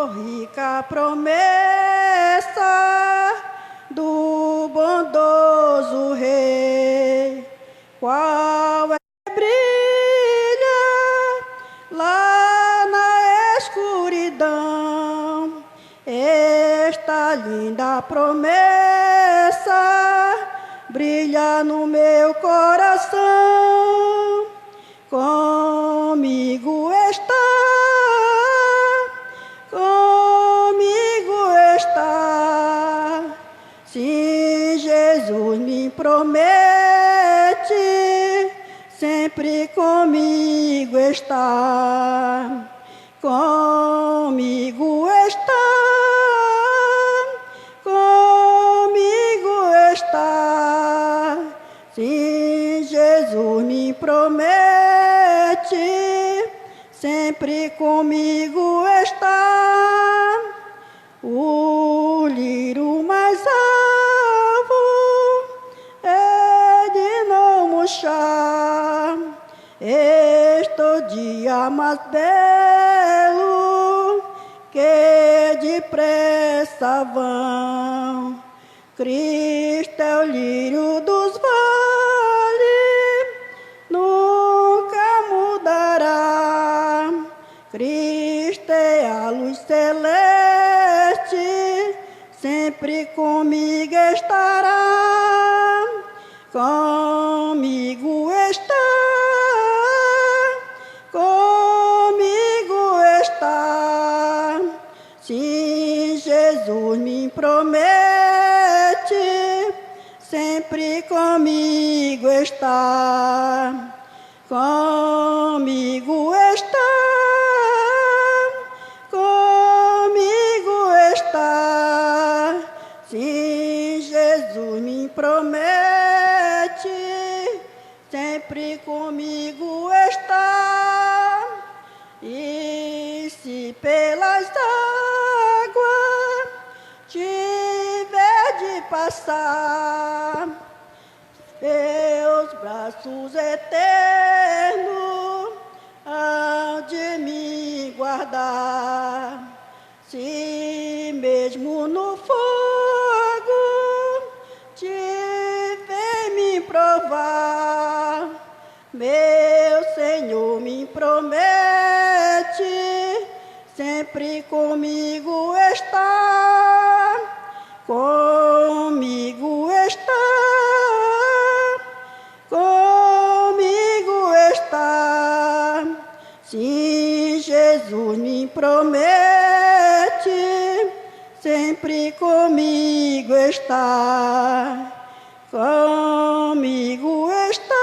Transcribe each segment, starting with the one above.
rica promessa do bondoso Rei, qual brilha lá na escuridão. Esta linda promessa brilha no meu coração. Comigo está, comigo está. Sim, Jesus me promete, sempre comigo está. Comigo está, comigo está. Sim, Jesus me promete, sempre comigo está. O lírio mais alvo é de não murchar. Este dia mais belo que depressa vão. Cristo é o lírio dos vales, nunca mudará. Cristo é a luz celeste, sempre comigo estará. Comigo está, comigo está. Sim, Jesus me promete, sempre comigo está. Comigo está, comigo está. Sim, Jesus me promete, sempre comigo está. E se pelas águas tiver de passar, teus braços eternos hão de me guardar. Se mesmo no fogo tiver me provar, meu Senhor me promete, sempre comigo está. Comigo está, comigo está. Sim, Jesus me promete, sempre comigo está. Comigo está,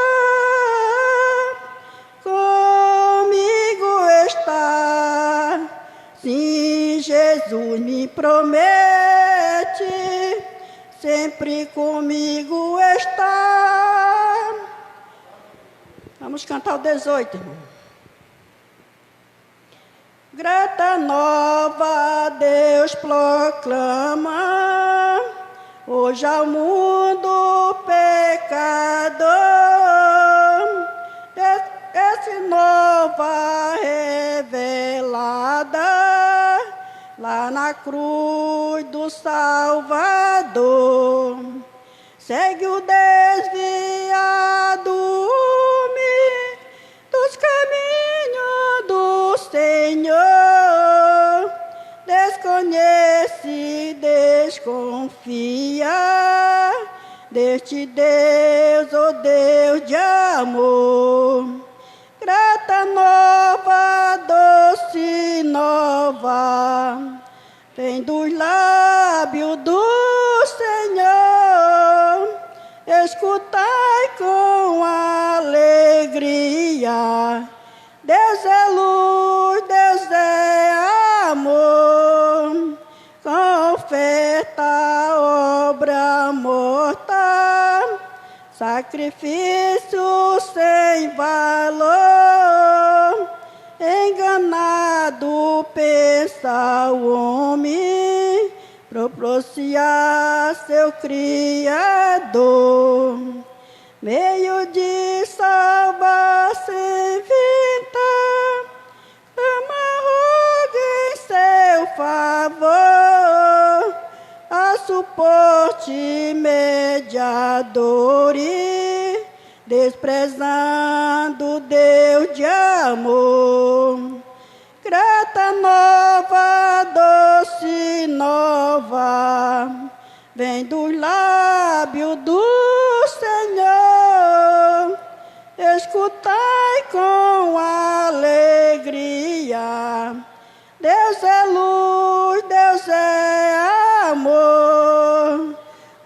comigo está. Sim, Jesus me promete, sempre comigo está. Vamos cantar o 18, irmão. Grata nova Deus proclama, hoje ao mundo pecador, essa nova revelada lá na cruz do Salvador. Segue o desviado dos caminhos do Senhor, desconhece e desconfia deste Deus, oh Deus de amor. Grata nova, doce nova, vem dos lábios do Senhor. Escutai com alegria, Deus é luz, Deus é amor. Com oferta, obra morta, sacrifício sem valor. Enganado pensa o homem, pronunciar seu Criador. Meio de salvar sem venta, ama roga em seu favor, a suporte mediador e desprezando Deus de amor. Grata nova, doce nova, vem dos lábios do Senhor. Escutai com alegria. Deus é luz, Deus é amor.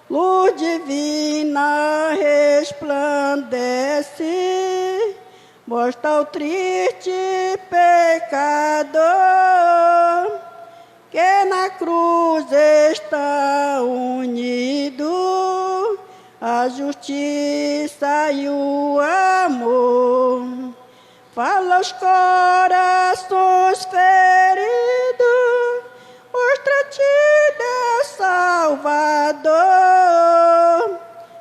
Luz divina resplandece, mostra o triste pecador que na cruz está unido, a justiça e o amor. Fala aos corações feridos, mostra-te Deus Salvador,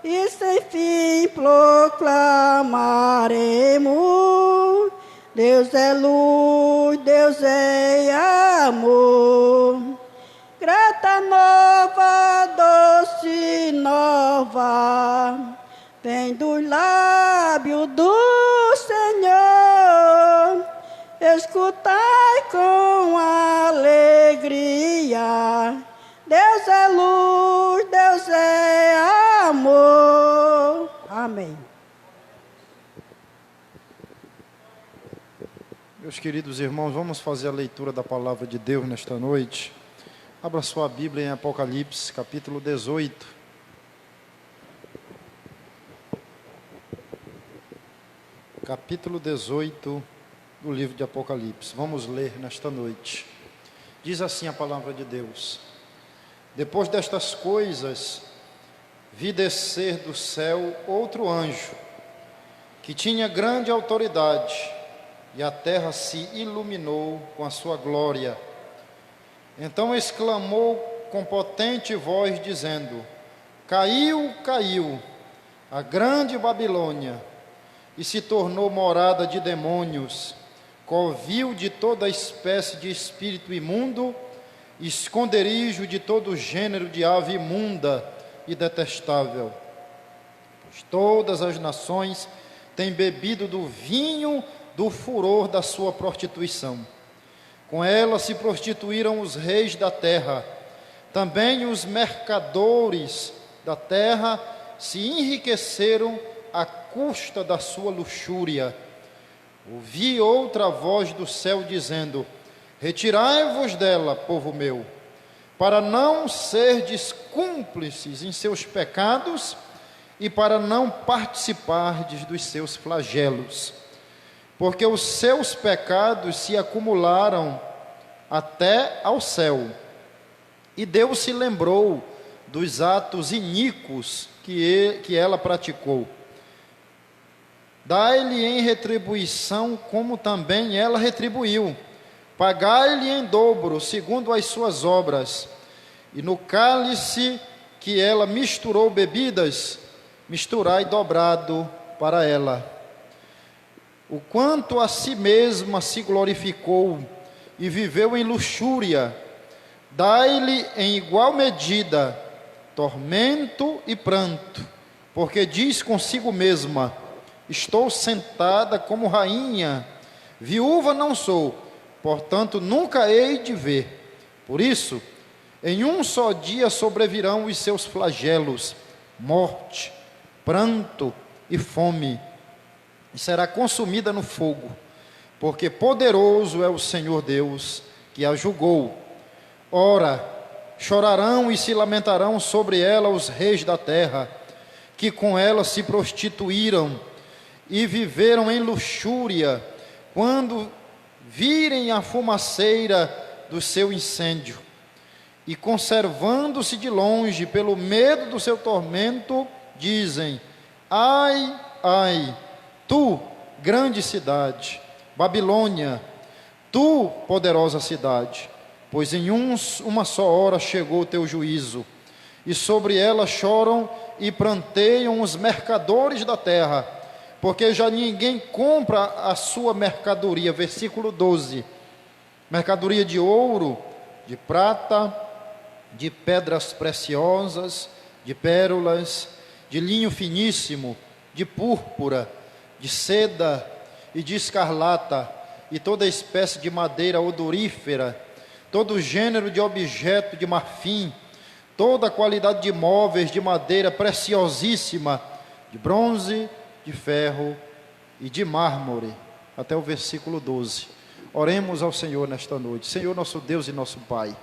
e sem fim proclamaremos: Deus é luz, Deus é amor. Grata nova, doce nova, vem dos lábios do Senhor. Escutai com alegria. Deus é luz, Deus é amor. Amém. Meus queridos irmãos, vamos fazer a leitura da palavra de Deus nesta noite. Abra sua Bíblia em Apocalipse, capítulo 18. Capítulo 18 do livro de Apocalipse. Vamos ler nesta noite. Diz assim a palavra de Deus: Depois destas coisas, vi descer do céu outro anjo, que tinha grande autoridade, e a terra se iluminou com a sua glória. Então exclamou com potente voz, dizendo: Caiu, caiu, a grande Babilônia, e se tornou morada de demônios, covil de toda espécie de espírito imundo, esconderijo de todo gênero de ave imunda e detestável. Pois todas as nações têm bebido do vinho do furor da sua prostituição. Com ela se prostituíram os reis da terra, também os mercadores da terra se enriqueceram à custa da sua luxúria. Ouvi outra voz do céu dizendo: Retirai-vos dela, povo meu, para não serdes cúmplices em seus pecados e para não participardes dos seus flagelos. Porque os seus pecados se acumularam até ao céu, e Deus se lembrou dos atos iníquos que ela praticou. Dai-lhe em retribuição, como também ela retribuiu. Pagai-lhe em dobro, segundo as suas obras. E no cálice que ela misturou bebidas, misturai dobrado para ela. O quanto a si mesma se glorificou e viveu em luxúria, dai-lhe em igual medida tormento e pranto, porque diz consigo mesma: Estou sentada como rainha, viúva não sou, portanto nunca hei de ver. Por isso, em um só dia sobrevirão os seus flagelos, morte, pranto e fome, e será consumida no fogo, porque poderoso é o Senhor Deus, que a julgou. Ora, chorarão e se lamentarão sobre ela os reis da terra, que com ela se prostituíram e viveram em luxúria, quando virem a fumaceira do seu incêndio, e conservando-se de longe pelo medo do seu tormento, dizem: Ai, ai, tu, grande cidade, Babilônia, tu, poderosa cidade, pois em uma só hora chegou o teu juízo, e sobre ela choram e pranteiam os mercadores da terra, porque já ninguém compra a sua mercadoria. Versículo 12: mercadoria de ouro, de prata, de pedras preciosas, de pérolas, de linho finíssimo, de púrpura, de seda e de escarlata, e toda espécie de madeira odorífera, todo gênero de objeto de marfim, toda qualidade de móveis de madeira preciosíssima, de bronze, de ferro e de mármore, até o versículo 12. Oremos ao Senhor nesta noite. Senhor, nosso Deus e nosso Pai,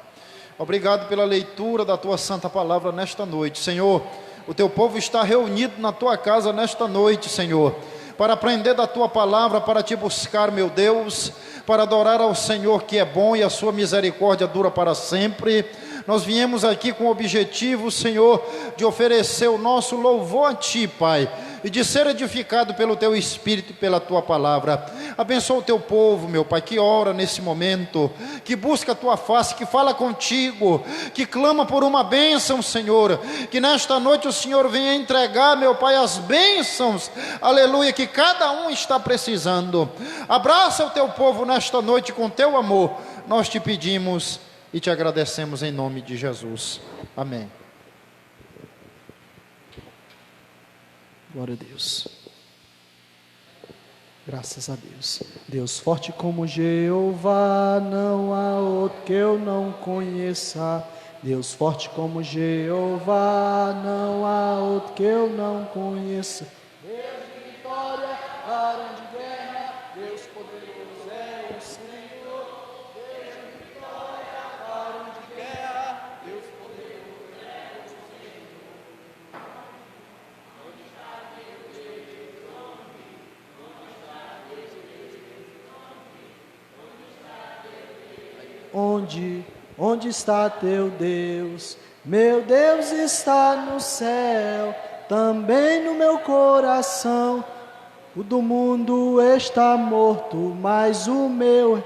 obrigado pela leitura da Tua Santa Palavra nesta noite. Senhor, o Teu povo está reunido na Tua casa nesta noite, Senhor, para aprender da Tua Palavra, para Te buscar, meu Deus, para adorar ao Senhor que é bom e a Sua misericórdia dura para sempre. Nós viemos aqui com o objetivo, Senhor, de oferecer o nosso louvor a Ti, Pai, e de ser edificado pelo Teu Espírito e pela Tua Palavra. Abençoa o Teu povo, meu Pai, que ora nesse momento, que busca a Tua face, que fala contigo, que clama por uma bênção, Senhor, que nesta noite o Senhor venha entregar, meu Pai, as bênçãos, aleluia, que cada um está precisando. Abraça o Teu povo nesta noite com Teu amor, nós Te pedimos e Te agradecemos em nome de Jesus. Amém. Glória a Deus. Graças a Deus. Deus forte como Jeová, não há outro que eu não conheça. Deus forte como Jeová, não há outro que eu não conheça. Deus de vitória, varão de guerra, Deus poderoso é o Senhor. Deus de vitória, varão de guerra, Deus poderoso é o Senhor. Onde está teu Deus? Meu Deus está no céu, também no meu coração. O do mundo está morto, mas o meu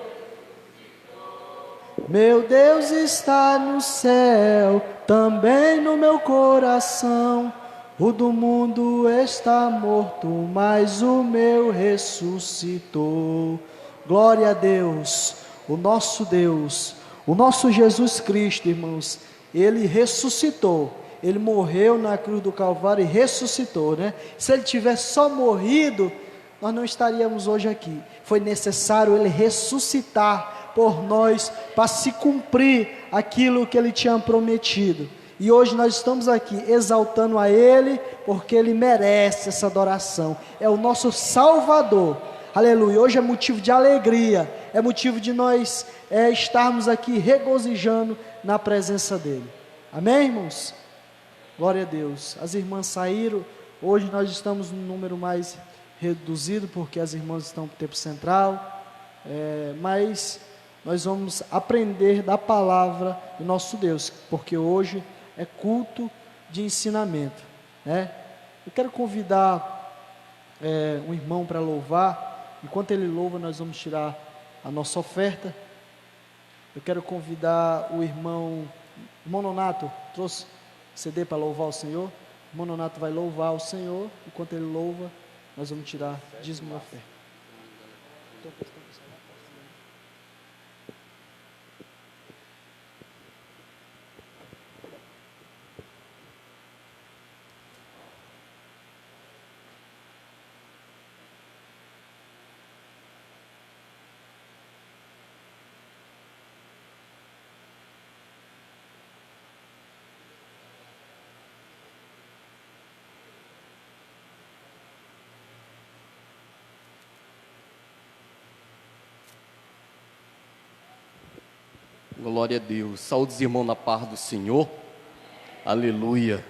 Deus está no céu, também no meu coração. O do mundo está morto, mas o meu ressuscitou. Glória a Deus. O nosso Deus, o nosso Jesus Cristo, irmãos, Ele ressuscitou. Ele morreu na cruz do Calvário e ressuscitou, né? Se Ele tivesse só morrido, nós não estaríamos hoje aqui. Foi necessário Ele ressuscitar por nós, para se cumprir aquilo que Ele tinha prometido. E hoje nós estamos aqui exaltando a Ele, porque Ele merece essa adoração. É o nosso Salvador. Aleluia. Hoje é motivo de alegria, é motivo de nós estarmos aqui regozijando na presença dEle. Amém, irmãos? Glória a Deus. As irmãs saíram, hoje nós estamos num número mais reduzido, porque as irmãs estão no tempo central, mas nós vamos aprender da palavra do nosso Deus, porque hoje é culto de ensinamento, né? Eu quero convidar um irmão para louvar. Enquanto ele louva, nós vamos tirar a nossa oferta. Eu quero convidar o irmão Nonato, trouxe CD para louvar o Senhor. O irmão Nonato vai louvar o Senhor. Enquanto ele louva, nós vamos tirar dízimo e oferta. Glória a Deus. Saúde, irmão, na paz do Senhor. Aleluia.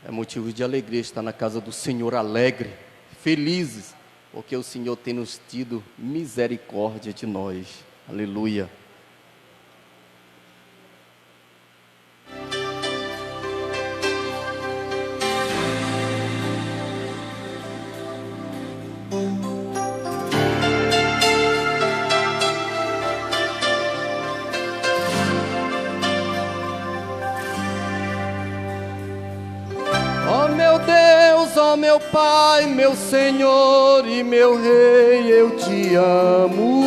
É motivo de alegria estar na casa do Senhor, alegre, felizes, porque o Senhor tem nos tido misericórdia de nós. Aleluia. Ó meu Pai, meu Senhor e meu Rei, eu te amo.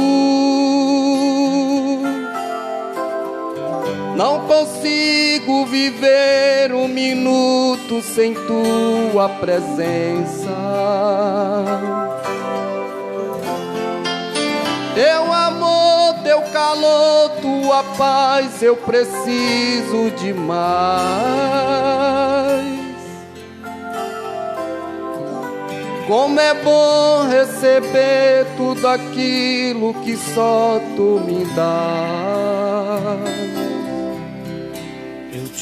Não consigo viver um minuto sem tua presença. Teu amor, teu calor, tua paz, eu preciso demais. Como é bom receber tudo aquilo que só tu me dá.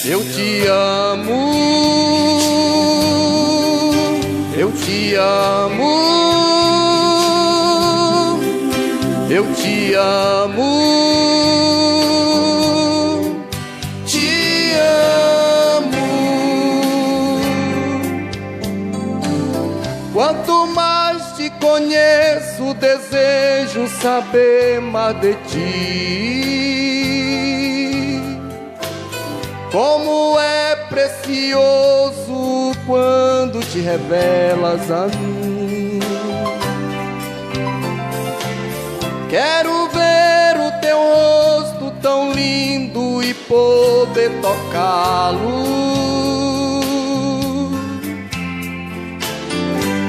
Eu te amo, eu te amo, eu te amo, te amo. Quanto mais te conheço, desejo saber mais de ti. Como é precioso quando te revelas a mim. Quero ver o teu rosto tão lindo e poder tocá-lo.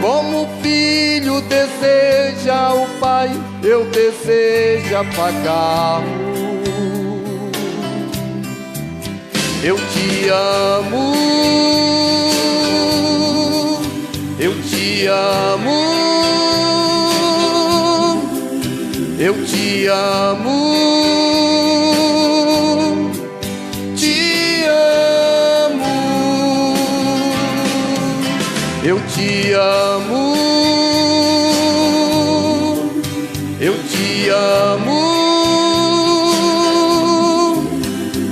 Como o filho deseja o pai, eu desejo apagá-lo. Eu te amo, eu te amo, eu te amo, te amo, eu te amo, eu te amo,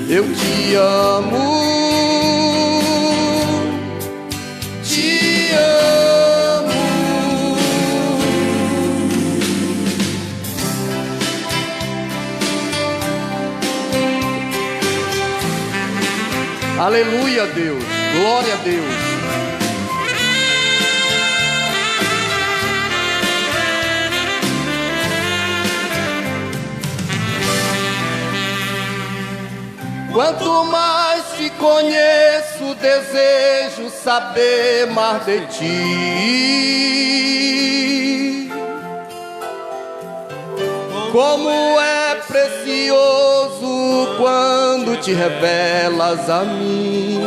eu te amo, te amo. Aleluia, Deus, glória a Deus. Quanto mais te conheço, desejo saber mais de ti. Como é precioso quando te revelas a mim.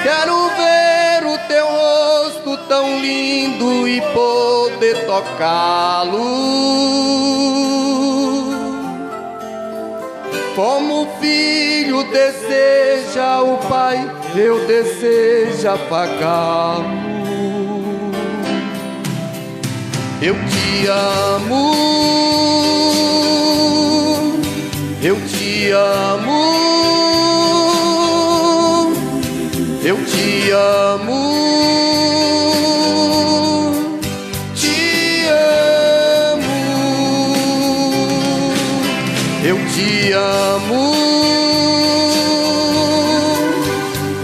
Quero ver o teu rosto tão lindo e poder tocá-lo. Como o filho deseja o pai, eu desejo apagá-lo. Eu te amo, eu te amo, eu te amo, te amo, eu te amo,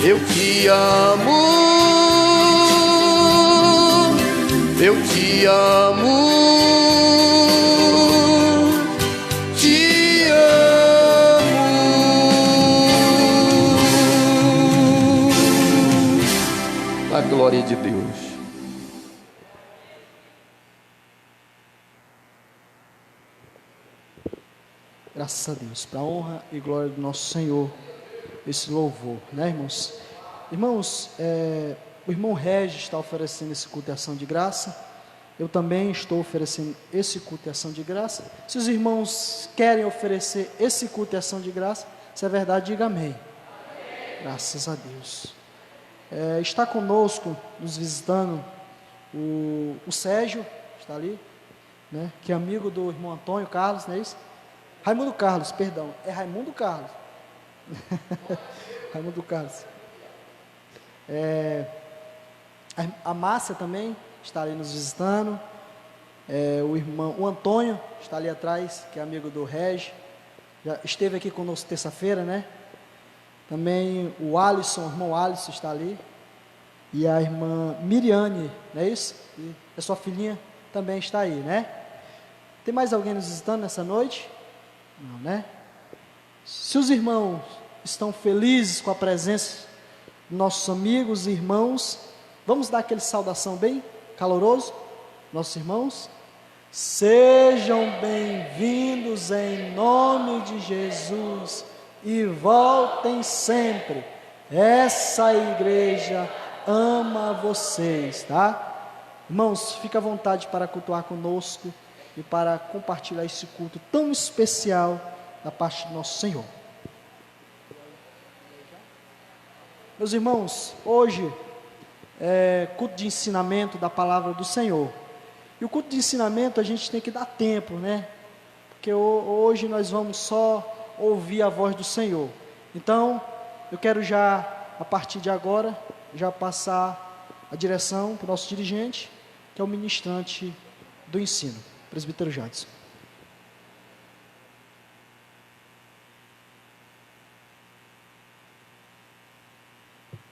eu te amo, eu te amo, te amo. A glória de Deus. Graças a Deus, para a honra e glória do nosso Senhor, esse louvor, né, irmãos? Irmãos, o irmão Regis está oferecendo esse culto de ação de graça. Eu também estou oferecendo esse culto de ação de graça. Se os irmãos querem oferecer esse culto de ação de graça, se é verdade, diga amém. Graças a Deus. Está conosco, nos visitando, o Sérgio, está ali, né, que é amigo do irmão Antônio Carlos, não é isso? Raimundo Carlos, perdão, é Raimundo Carlos. Raimundo Carlos. A Márcia também está ali nos visitando. O Antônio está ali atrás, que é amigo do Regi. Já esteve aqui conosco terça-feira, né? Também o Alisson, o irmão Alisson está ali. E a irmã Miriane, não é isso? E a sua filhinha também está aí, né? Tem mais alguém nos visitando nessa noite? Não, né? Se os irmãos estão felizes com a presença de nossos amigos e irmãos, vamos dar aquele saudação bem caloroso, nossos irmãos. Sejam bem-vindos em nome de Jesus e voltem sempre. Essa igreja ama vocês, tá? Irmãos, fica à vontade para cultuar conosco e para compartilhar esse culto tão especial da parte do nosso Senhor. Meus irmãos, hoje é culto de ensinamento da palavra do Senhor. E o culto de ensinamento a gente tem que dar tempo, né? Porque hoje nós vamos só ouvir a voz do Senhor. Então, eu quero já, a partir de agora, já passar a direção para o nosso dirigente, que é o ministrante do ensino, presbítero Jadson.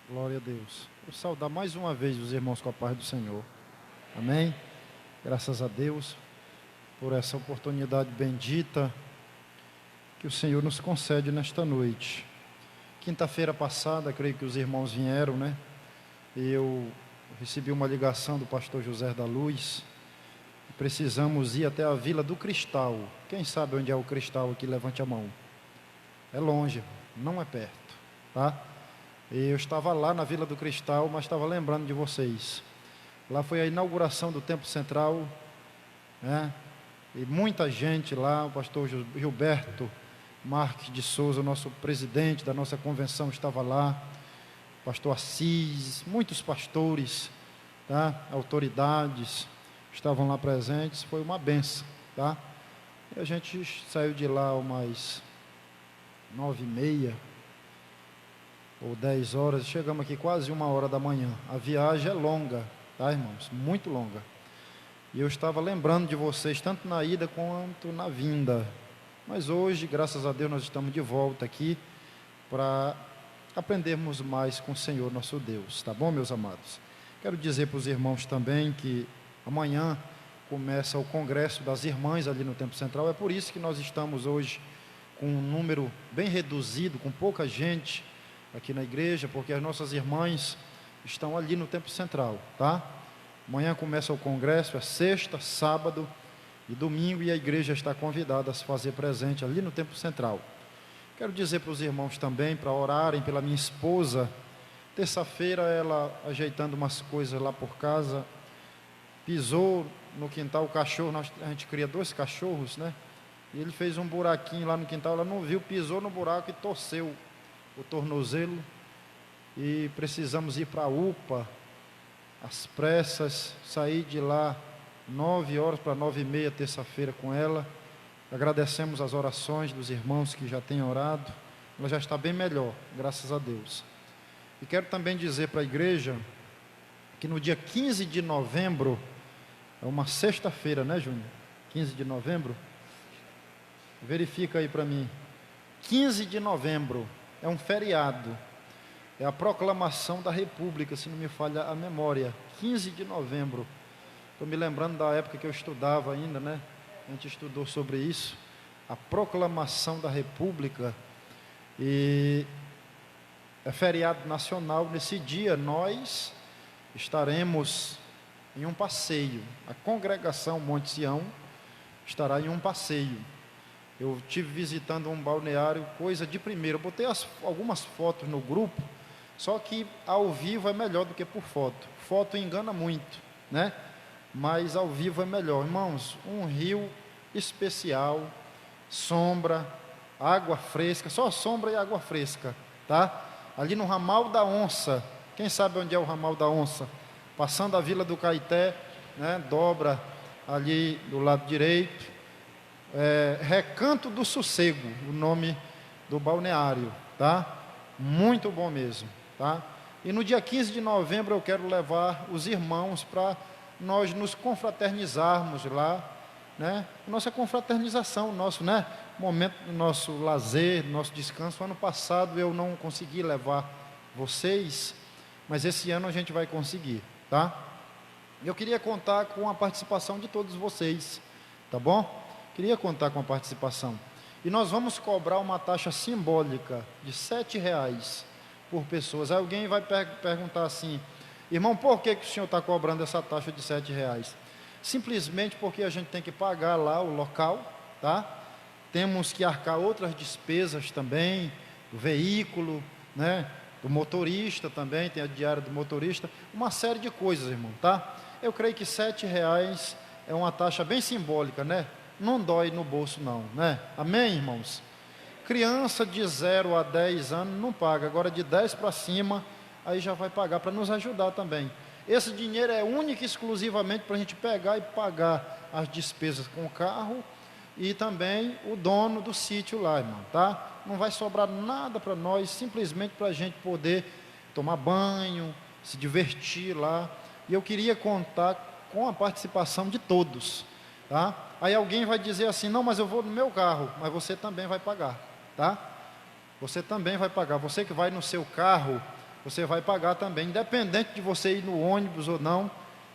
Glória a Deus. Vou saudar mais uma vez os irmãos com a paz do Senhor. Amém? Graças a Deus por essa oportunidade bendita que o Senhor nos concede nesta noite. Quinta-feira passada, creio que os irmãos vieram, né? Eu recebi uma ligação do pastor José da Luz. Precisamos ir até a Vila do Cristal. Quem sabe onde é o Cristal aqui? Levante a mão. É longe, não é perto, tá? Eu estava lá na Vila do Cristal, mas estava lembrando de vocês. Lá foi a inauguração do Templo Central, né? E muita gente lá, o pastor Gilberto Marques de Souza, nosso presidente da nossa convenção, estava lá, pastor Assis, muitos pastores, tá? Autoridades estavam lá presentes, foi uma benção, tá? E a gente saiu de lá umas 9h30 ou 10 horas, chegamos aqui quase 1h da manhã. A viagem é longa, tá, irmãos? Muito longa. E eu estava lembrando de vocês, tanto na ida quanto na vinda. Mas hoje, graças a Deus, nós estamos de volta aqui para aprendermos mais com o Senhor nosso Deus, tá bom, meus amados? Quero dizer para os irmãos também que amanhã começa o congresso das irmãs ali no Templo Central. É por isso que nós estamos hoje com um número bem reduzido, com pouca gente aqui na igreja, porque as nossas irmãs estão ali no Templo Central, tá? Amanhã começa o congresso, é sexta, sábado e domingo, e a igreja está convidada a se fazer presente ali no Templo Central. Quero dizer para os irmãos também, para orarem pela minha esposa. Terça-feira, ela ajeitando umas coisas lá por casa, pisou no quintal, o cachorro, a gente cria 2 cachorros, né? E ele fez um buraquinho lá no quintal, ela não viu, pisou no buraco e torceu o tornozelo. E precisamos ir para a UPA, às pressas, sair de lá 9h para 9h30, terça-feira, com ela. Agradecemos as orações dos irmãos que já têm orado. Ela já está bem melhor, graças a Deus. E quero também dizer para a igreja que no dia 15 de novembro, é uma sexta-feira, né, Júnior? 15 de novembro? Verifica aí para mim. 15 de novembro é um feriado. É a proclamação da República, se não me falha a memória. 15 de novembro. Estou me lembrando da época que eu estudava ainda, né? A gente estudou sobre isso. A proclamação da República. E é feriado nacional. Nesse dia nós estaremos em um passeio. A congregação Monte Sião estará em um passeio. Eu estive visitando um balneário, coisa de primeira. Eu botei algumas fotos no grupo, só que ao vivo é melhor do que por foto. Foto engana muito, né? Mas ao vivo é melhor. Irmãos, um rio especial, sombra, água fresca, só sombra e água fresca, tá? Ali no Ramal da Onça, quem sabe onde é o Ramal da Onça? Passando a Vila do Caeté, né? Dobra ali do lado direito. Recanto do Sossego, o nome do balneário, tá? Muito bom mesmo, tá? E no dia 15 de novembro eu quero levar os irmãos para nós nos confraternizarmos lá, né? Nossa confraternização, nosso, né? Momento do nosso lazer, nosso descanso. Ano passado eu não consegui levar vocês, mas esse ano a gente vai conseguir, tá? Eu queria contar com a participação de todos vocês, tá bom? Queria contar com a participação. e nós vamos cobrar uma taxa simbólica de R$ 7 por pessoas. Aí alguém vai perguntar assim: irmão, por que o senhor está cobrando essa taxa de R$ 7? Simplesmente porque a gente tem que pagar lá o local, tá? Temos que arcar outras despesas também, do veículo, né? Do motorista também, tem a diária do motorista, uma série de coisas, irmão, tá? Eu creio que R$ 7 é uma taxa bem simbólica, né? Não dói no bolso não, né? Amém, irmãos? Criança de 0 a 10 anos não paga, agora de 10 para cima, aí já vai pagar, para nos ajudar também. Esse dinheiro é único e exclusivamente para a gente pegar e pagar as despesas com o carro e também o dono do sítio lá, irmão, tá? Não vai sobrar nada para nós, simplesmente para a gente poder tomar banho, se divertir lá. E eu queria contar com a participação de todos, tá? Aí alguém vai dizer assim: não, mas eu vou no meu carro. Mas você também vai pagar, tá? Você também vai pagar. Você que vai no seu carro, você vai pagar também, independente de você ir no ônibus ou não,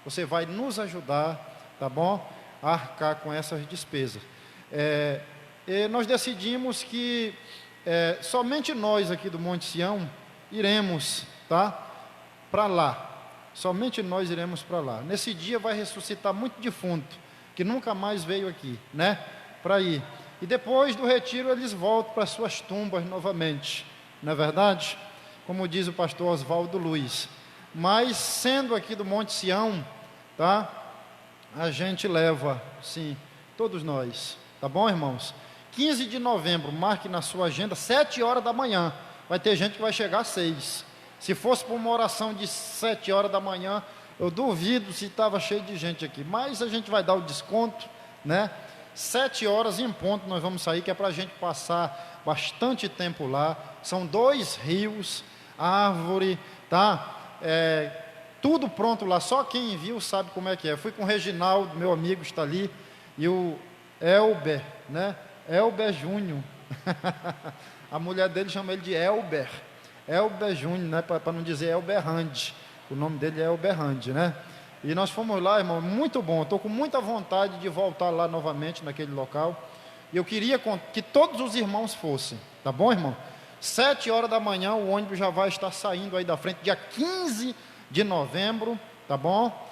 você vai nos ajudar, tá bom? A arcar com essas despesas. E nós decidimos que somente nós aqui do Monte Sião iremos, tá? Para lá. Somente nós iremos para lá. Nesse dia vai ressuscitar muito defunto, que nunca mais veio aqui, né? Para ir. E depois do retiro eles voltam para suas tumbas novamente, não é verdade? Como diz o pastor Oswaldo Luiz. Mas sendo aqui do Monte Sião, tá? A gente leva, sim, todos nós, tá bom, irmãos? 15 de novembro, marque na sua agenda, 7 horas da manhã. Vai ter gente que vai chegar às 6. Se fosse para uma oração de 7 horas da manhã, eu duvido se estava cheio de gente aqui. Mas a gente vai dar o desconto, né? 7 horas em ponto nós vamos sair, que é para a gente passar bastante tempo lá. São 2 rios, árvore, tá? Tudo pronto lá, só quem viu sabe como é que é. Eu fui com o Reginaldo, meu amigo, está ali, e o Elber, né? Elber Júnior. A mulher dele chama ele de Elber Júnior, né? Para não dizer Elberrand. O nome dele é Elberrand, né? E nós fomos lá, irmão, muito bom. Estou com muita vontade de voltar lá novamente naquele local. E eu queria que todos os irmãos fossem, tá bom, irmão? 7 horas da manhã o ônibus já vai estar saindo aí da frente, dia 15 de novembro, tá bom?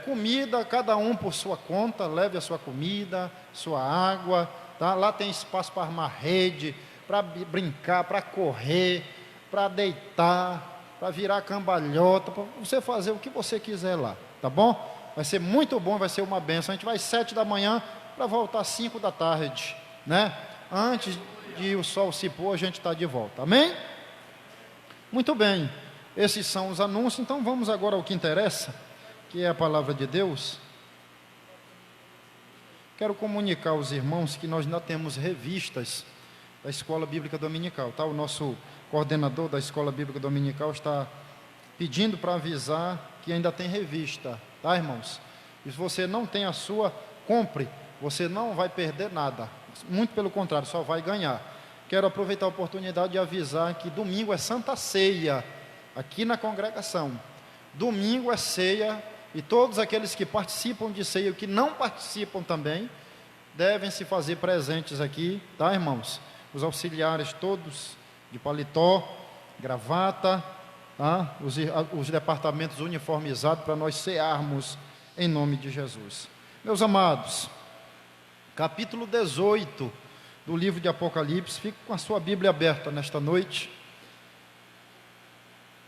Comida, cada um por sua conta, leve a sua comida, sua água, tá? Lá tem espaço para armar rede, para brincar, para correr, para deitar, para virar cambalhota, para você fazer o que você quiser lá, tá bom? Vai ser muito bom, vai ser uma benção. A gente vai 7 da manhã para voltar 5 da tarde, né? Antes de o sol se pôr, a gente está de volta, amém? Muito bem, esses são os anúncios. Então vamos agora ao que interessa, que é a palavra de Deus. Quero comunicar aos irmãos que nós ainda temos revistas da Escola Bíblica Dominical, tá? O nosso coordenador da Escola Bíblica Dominical está pedindo para avisar que ainda tem revista, tá, irmãos? E se você não tem a sua, compre, você não vai perder nada, muito pelo contrário, só vai ganhar. Quero aproveitar a oportunidade de avisar que domingo é Santa Ceia, aqui na congregação. Domingo é ceia, e todos aqueles que participam de ceia e que não participam também, devem se fazer presentes aqui, tá, irmãos? Os auxiliares todos de paletó, gravata, tá? Os departamentos uniformizados para nós cearmos em nome de Jesus. Meus amados, capítulo 18 do livro de Apocalipse, fique com a sua Bíblia aberta nesta noite.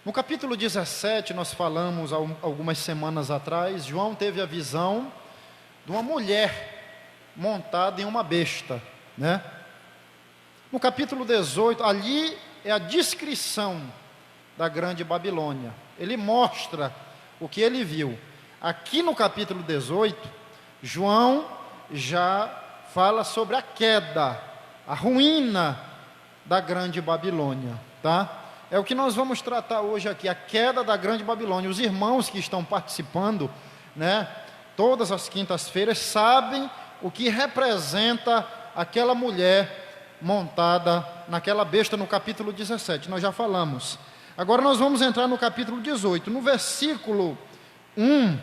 No capítulo 17, nós falamos algumas semanas atrás, João teve a visão de uma mulher montada em uma besta, né? No capítulo 18, ali é a descrição da grande Babilônia. Ele mostra o que ele viu. Aqui no capítulo 18, João já fala sobre a queda, a ruína da grande Babilônia, tá? É o que nós vamos tratar hoje aqui, a queda da grande Babilônia. Os irmãos que estão participando, né, todas as quintas-feiras, sabem o que representa aquela mulher montada naquela besta no capítulo 17, nós já falamos. Agora nós vamos entrar no capítulo 18, no versículo 1,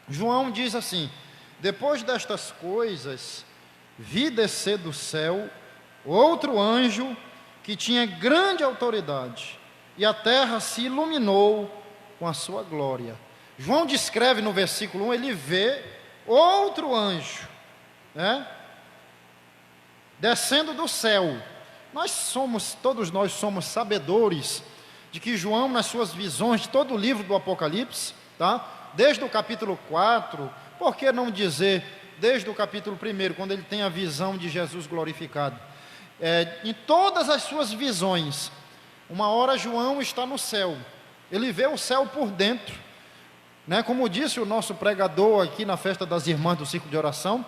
João diz assim: depois destas coisas, vi descer do céu outro anjo que tinha grande autoridade, e a terra se iluminou com a sua glória. João descreve no versículo 1, ele vê outro anjo, né, descendo do céu. Todos nós somos sabedores de que João, nas suas visões de todo o livro do Apocalipse, tá? Desde o capítulo 4, por que não dizer desde o capítulo 1, quando ele tem a visão de Jesus glorificado, em todas as suas visões, uma hora João está no céu, ele vê o céu por dentro, né? Como disse o nosso pregador aqui na festa das irmãs do círculo de oração,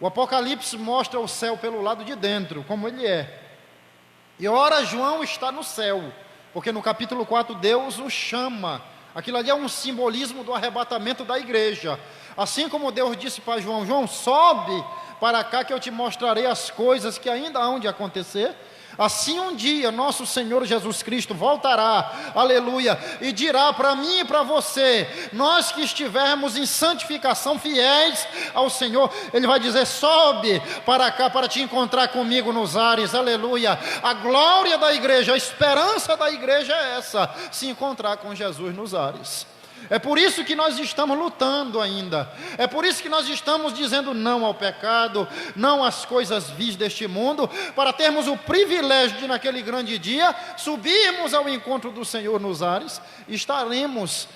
o Apocalipse mostra o céu pelo lado de dentro, como ele é. E ora João está no céu, porque no capítulo 4 Deus o chama. Aquilo ali é um simbolismo do arrebatamento da igreja. Assim como Deus disse para João: João, sobe para cá que eu te mostrarei as coisas que ainda hão de acontecer. Assim um dia nosso Senhor Jesus Cristo voltará, aleluia, e dirá para mim e para você, nós que estivermos em santificação, fiéis ao Senhor, Ele vai dizer: sobe para cá para te encontrar comigo nos ares, aleluia. A glória da igreja, a esperança da igreja é essa, se encontrar com Jesus nos ares. É por isso que nós estamos lutando ainda, é por isso que nós estamos dizendo não ao pecado, não às coisas vis deste mundo, para termos o privilégio de naquele grande dia, subirmos ao encontro do Senhor nos ares, e estaremos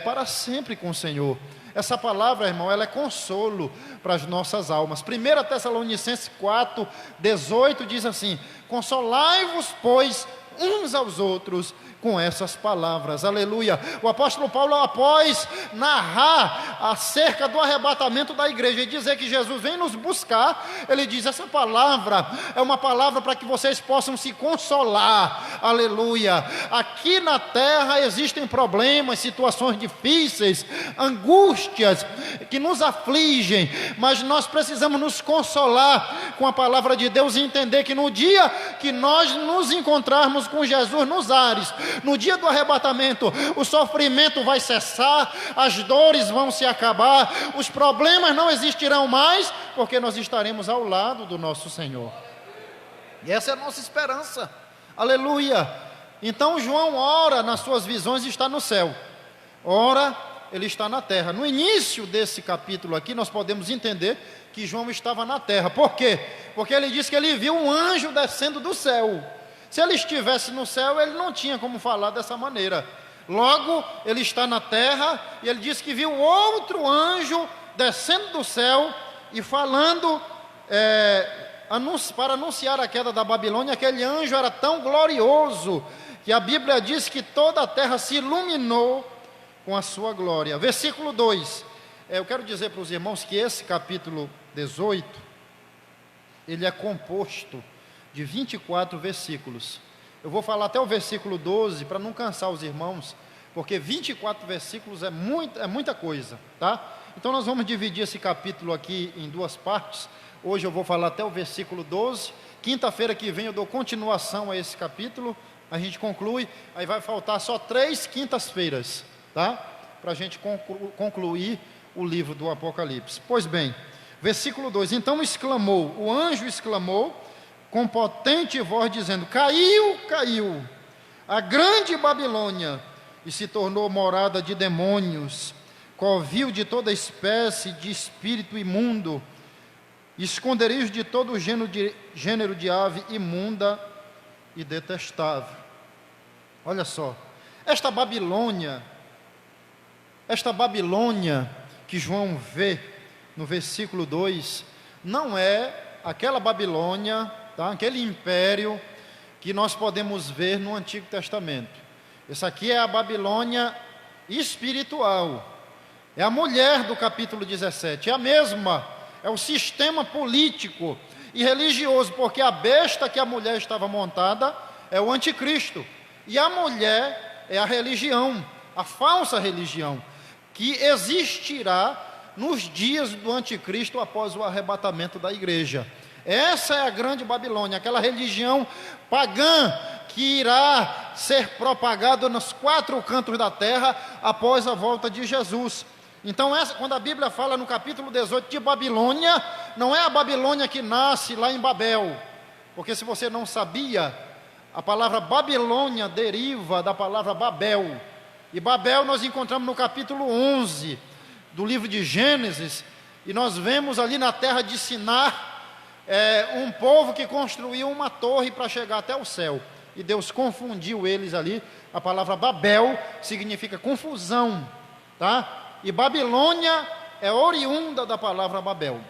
para sempre com o Senhor. Essa palavra, irmão, ela é consolo para as nossas almas. 1 Tessalonicenses 4, 18 diz assim: consolai-vos, pois, uns aos outros com essas palavras, aleluia. O apóstolo Paulo, após narrar acerca do arrebatamento da igreja e dizer que Jesus vem nos buscar, ele diz: essa palavra é uma palavra para que vocês possam se consolar, aleluia. Aqui na terra existem problemas, situações difíceis, angústias que nos afligem, mas nós precisamos nos consolar com a palavra de Deus e entender que no dia que nós nos encontrarmos com Jesus nos ares, no dia do arrebatamento, o sofrimento vai cessar, as dores vão se acabar, os problemas não existirão mais, porque nós estaremos ao lado do nosso Senhor. E essa é a nossa esperança, aleluia. Então João ora nas suas visões, está no céu, ora ele está na terra. No início desse capítulo aqui nós podemos entender que João estava na terra. Por quê? Porque ele diz que ele viu um anjo descendo do céu. Se ele estivesse no céu, ele não tinha como falar dessa maneira. Logo, ele está na terra, e ele diz que viu outro anjo descendo do céu e falando, para anunciar a queda da Babilônia. Aquele anjo era tão glorioso que a Bíblia diz que toda a terra se iluminou com a sua glória. Versículo 2, eu quero dizer para os irmãos que esse capítulo 18, ele é composto de 24 versículos. Eu vou falar até o versículo 12, para não cansar os irmãos, porque 24 versículos é muita coisa, tá? Então nós vamos dividir esse capítulo aqui em duas partes. Hoje eu vou falar até o versículo 12, quinta-feira que vem eu dou continuação a esse capítulo, a gente conclui, aí vai faltar só 3 quintas-feiras, tá? Para a gente concluir o livro do Apocalipse. Pois bem, versículo 2, então o anjo exclamou, com potente voz dizendo: caiu, caiu, a grande Babilônia, e se tornou morada de demônios, covil de toda espécie de espírito imundo, esconderijo de todo gênero de ave imunda e detestável. Olha só, esta Babilônia que João vê no versículo 2, não é aquela Babilônia, tá? Aquele império que nós podemos ver no Antigo Testamento. Essa aqui é a Babilônia espiritual, é a mulher do capítulo 17, é a mesma, é o sistema político e religioso, porque a besta que a mulher estava montada é o anticristo, e a mulher é a religião, a falsa religião, que existirá nos dias do anticristo após o arrebatamento da igreja. Essa é a grande Babilônia, aquela religião pagã que irá ser propagada nos 4 cantos da terra após a volta de Jesus. Então, quando a Bíblia fala no capítulo 18 de Babilônia, não é a Babilônia que nasce lá em Babel, porque se você não sabia, a palavra Babilônia deriva da palavra Babel, e Babel nós encontramos no capítulo 11 do livro de Gênesis, e nós vemos ali na terra de Sinar, um povo que construiu uma torre para chegar até o céu, e Deus confundiu eles ali. A palavra Babel significa confusão, tá? E Babilônia é oriunda da palavra Babel.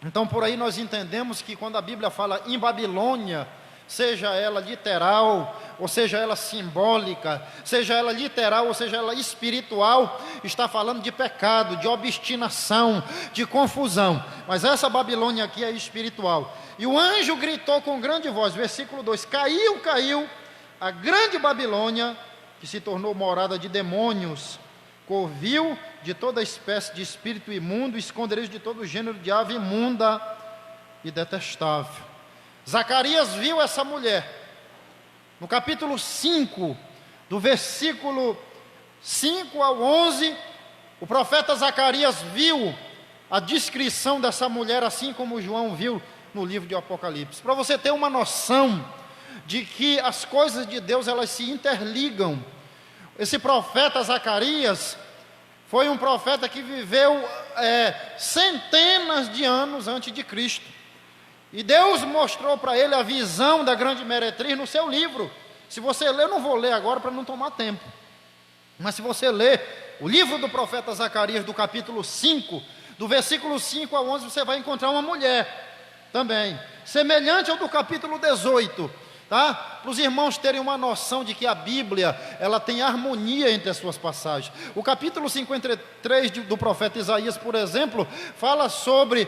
Então por aí nós entendemos que quando a Bíblia fala em Babilônia, seja ela literal, ou seja ela simbólica, seja ela literal, ou seja ela espiritual, está falando de pecado, de obstinação, de confusão. Mas essa Babilônia aqui é espiritual. E o anjo gritou com grande voz, versículo 2: caiu, caiu a grande Babilônia, que se tornou morada de demônios, covil de toda espécie de espírito imundo, esconderijo de todo gênero de ave imunda e detestável. Zacarias viu essa mulher. No capítulo 5, do versículo 5 ao 11, o profeta Zacarias viu a descrição dessa mulher, assim como João viu no livro de Apocalipse. Para você ter uma noção de que as coisas de Deus, elas se interligam. Esse profeta Zacarias foi um profeta que viveu centenas de anos antes de Cristo. E Deus mostrou para ele a visão da grande meretriz no seu livro. Se você ler, eu não vou ler agora para não tomar tempo, mas se você ler o livro do profeta Zacarias, do capítulo 5, do versículo 5 a 11, você vai encontrar uma mulher também, semelhante ao do capítulo 18, tá? Para os irmãos terem uma noção de que a Bíblia, ela tem harmonia entre as suas passagens. O capítulo 53 do profeta Isaías, por exemplo, fala sobre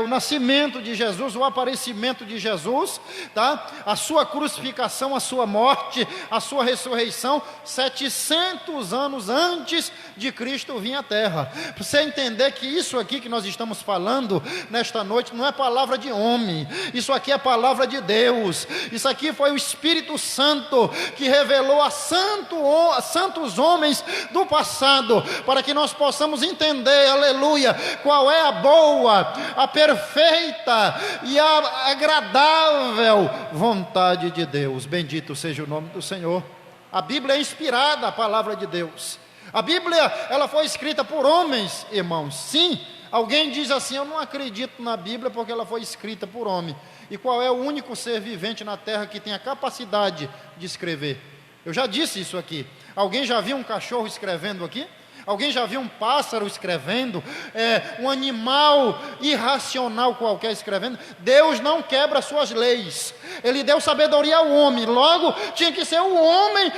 o nascimento de Jesus, o aparecimento de Jesus, tá? A sua crucificação, a sua morte, a sua ressurreição, 700 anos antes de Cristo vir à terra. Para você entender que isso aqui que nós estamos falando nesta noite não é palavra de homem, isso aqui é palavra de Deus. Isso aqui foi o Espírito Santo que revelou a santos homens do passado, para que nós possamos entender, aleluia, qual é a boa, a perfeita e a agradável vontade de Deus. Bendito seja o nome do Senhor. A Bíblia é inspirada, a palavra de Deus. A Bíblia, ela foi escrita por homens, irmãos. Sim, alguém diz assim: eu não acredito na Bíblia porque ela foi escrita por homem. E qual é o único ser vivente na terra que tem a capacidade de escrever? Eu já disse isso aqui. Alguém já viu um cachorro escrevendo aqui? Alguém já viu um pássaro escrevendo? Um animal irracional qualquer escrevendo? Deus não quebra suas leis. Ele deu sabedoria ao homem. Logo, tinha que ser o homem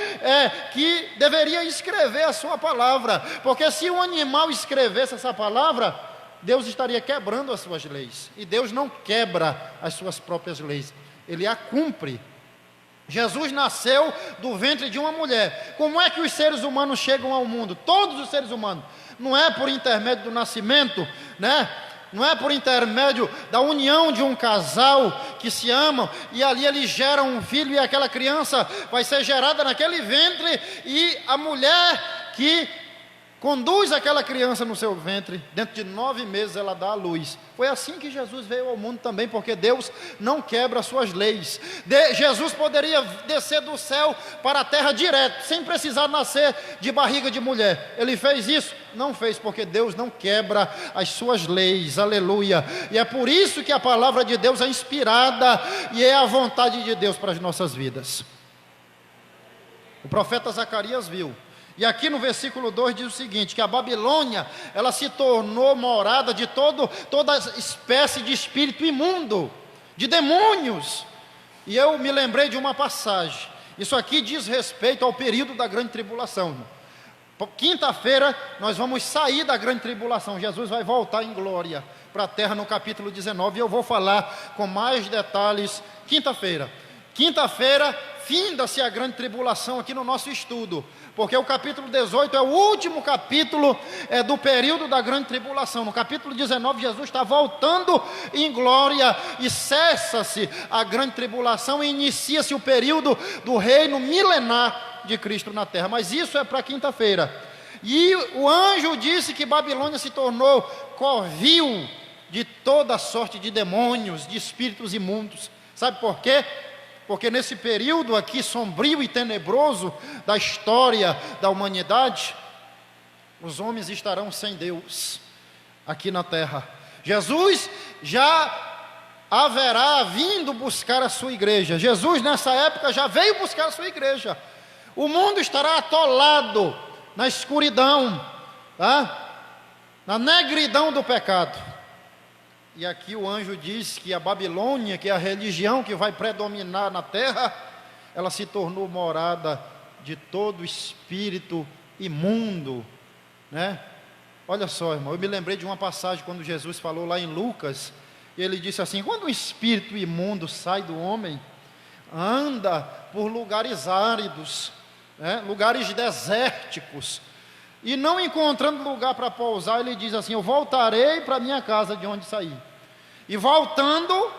que deveria escrever a sua palavra. Porque se o animal escrevesse essa palavra, Deus estaria quebrando as suas leis. E Deus não quebra as suas próprias leis, Ele a cumpre. Jesus nasceu do ventre de uma mulher. Como é que os seres humanos chegam ao mundo? Todos os seres humanos. Não é por intermédio do nascimento, né? Não é por intermédio da união de um casal que se amam, e ali eles geram um filho, e aquela criança vai ser gerada naquele ventre, e a mulher que conduz aquela criança no seu ventre, dentro de 9 meses ela dá à luz. Foi assim que Jesus veio ao mundo também, porque Deus não quebra as suas leis. Jesus poderia descer do céu para a terra direto, sem precisar nascer de barriga de mulher. Ele fez isso? Não fez, porque Deus não quebra as suas leis, aleluia. E é por isso que a palavra de Deus é inspirada e é a vontade de Deus para as nossas vidas. O profeta Zacarias viu. E aqui no versículo 2 diz o seguinte, que a Babilônia, ela se tornou morada de toda espécie de espírito imundo, de demônios. E eu me lembrei de uma passagem. Isso aqui diz respeito ao período da grande tribulação. Quinta-feira nós vamos sair da grande tribulação. Jesus vai voltar em glória para a terra no capítulo 19. E eu vou falar com mais detalhes quinta-feira. Quinta-feira, finda-se a grande tribulação aqui no nosso estudo, porque o capítulo 18 é o último capítulo do período da grande tribulação. No capítulo 19, Jesus está voltando em glória e cessa-se a grande tribulação e inicia-se o período do reino milenar de Cristo na terra. Mas isso é para quinta-feira. E o anjo disse que Babilônia se tornou covil de toda sorte de demônios, de espíritos imundos. Sabe por quê? Porque nesse período aqui sombrio e tenebroso da história da humanidade, os homens estarão sem Deus aqui na terra. Jesus já haverá vindo buscar a sua igreja. Jesus nessa época já veio buscar a sua igreja. O mundo estará atolado na escuridão, tá? Na negridão do pecado. E aqui o anjo diz que a Babilônia, que é a religião que vai predominar na terra, ela se tornou morada de todo espírito imundo, né? Olha só, irmão, eu me lembrei de uma passagem quando Jesus falou lá em Lucas. Ele disse assim: quando um espírito imundo sai do homem, anda por lugares áridos, né, lugares desérticos, e não encontrando lugar para pousar, ele diz assim: eu voltarei para a minha casa de onde saí. E voltando,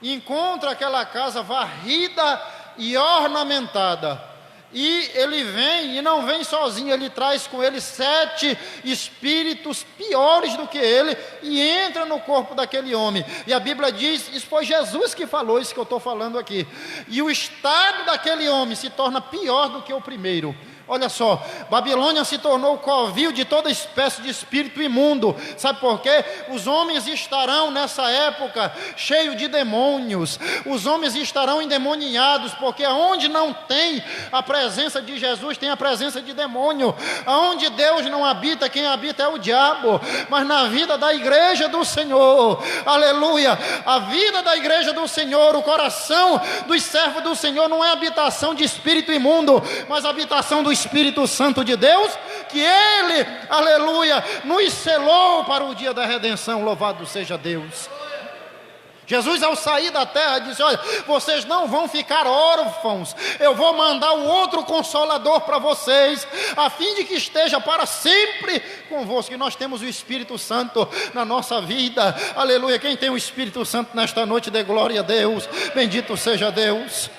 encontra aquela casa varrida e ornamentada. E ele vem, e não vem sozinho, ele traz com ele 7 espíritos piores do que ele, e entra no corpo daquele homem. E a Bíblia diz, isso foi Jesus que falou, isso que eu estou falando aqui. E o estado daquele homem se torna pior do que o primeiro. Olha só, Babilônia se tornou covil de toda espécie de espírito imundo. Sabe por quê? Os homens estarão nessa época cheios de demônios. Os homens estarão endemoniados, porque aonde não tem a presença de Jesus, tem a presença de demônio. Aonde Deus não habita, quem habita é o diabo. Mas na vida da igreja do Senhor, aleluia, a vida da igreja do Senhor, o coração dos servos do Senhor não é habitação de espírito imundo, mas habitação do Espírito Santo de Deus, que Ele, aleluia, nos selou para o dia da redenção. Louvado seja Deus. Jesus, ao sair da terra, disse: olha, vocês não vão ficar órfãos, eu vou mandar um outro Consolador para vocês, a fim de que esteja para sempre convosco. E nós temos o Espírito Santo na nossa vida, aleluia. Quem tem o Espírito Santo nesta noite, dê glória a Deus, bendito seja Deus.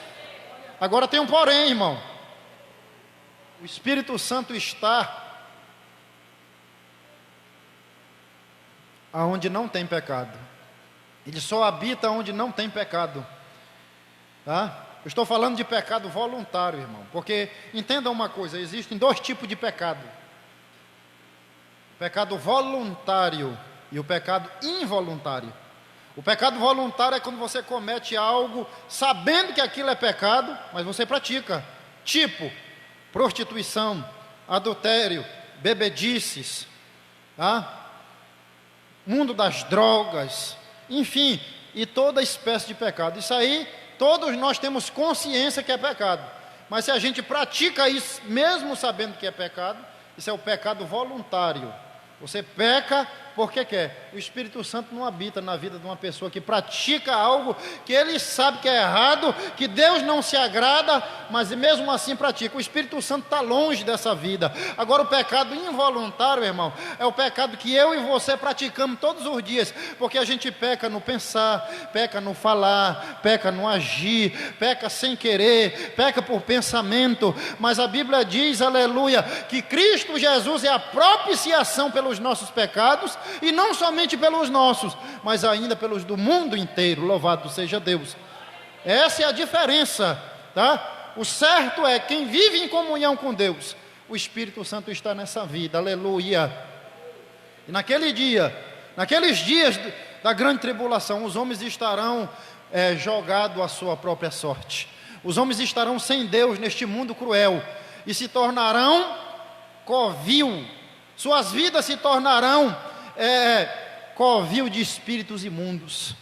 Agora tem um porém, irmão. O Espírito Santo está aonde não tem pecado. Ele só habita onde não tem pecado, tá? Eu estou falando de pecado voluntário, irmão, porque entenda uma coisa: existem 2 tipos de pecado: o pecado voluntário e o pecado involuntário. O pecado voluntário é quando você comete algo sabendo que aquilo é pecado, mas você pratica, tipo prostituição, adultério, bebedices, tá? Mundo das drogas, enfim, e toda espécie de pecado. Isso aí, todos nós temos consciência que é pecado, mas se a gente pratica isso, mesmo sabendo que é pecado, isso é o pecado voluntário. Você peca porque quer. O Espírito Santo não habita na vida de uma pessoa que pratica algo que ele sabe que é errado, que Deus não se agrada, mas mesmo assim pratica. O Espírito Santo está longe dessa vida. Agora, o pecado involuntário, irmão, é o pecado que eu e você praticamos todos os dias, porque a gente peca no pensar, peca no falar, peca no agir, peca sem querer, peca por pensamento. Mas a Bíblia diz, aleluia, que Cristo Jesus é a propiciação pelos nossos pecados, e não somente pelos nossos, mas ainda pelos do mundo inteiro. Louvado seja Deus. Essa é a diferença, tá? O certo é, quem vive em comunhão com Deus, o Espírito Santo está nessa vida, aleluia. E naquele dia, naqueles dias da grande tribulação, os homens estarão jogados à sua própria sorte. Os homens estarão sem Deus neste mundo cruel, e se tornarão covil. Suas vidas se tornarão covil de espíritos imundos.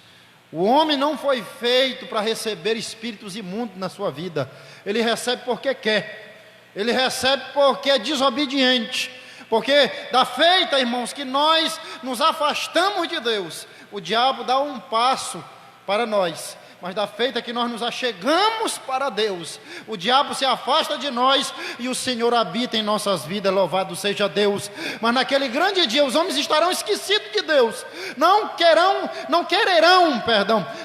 O homem não foi feito para receber espíritos imundos na sua vida. Ele recebe porque quer. Ele recebe porque é desobediente. Porque da feita, irmãos, que nós nos afastamos de Deus, o diabo dá um passo para nós. Mas da feita que nós nos achegamos para Deus, o diabo se afasta de nós e o Senhor habita em nossas vidas. Louvado seja Deus. Mas naquele grande dia os homens estarão esquecidos de Deus, não quererão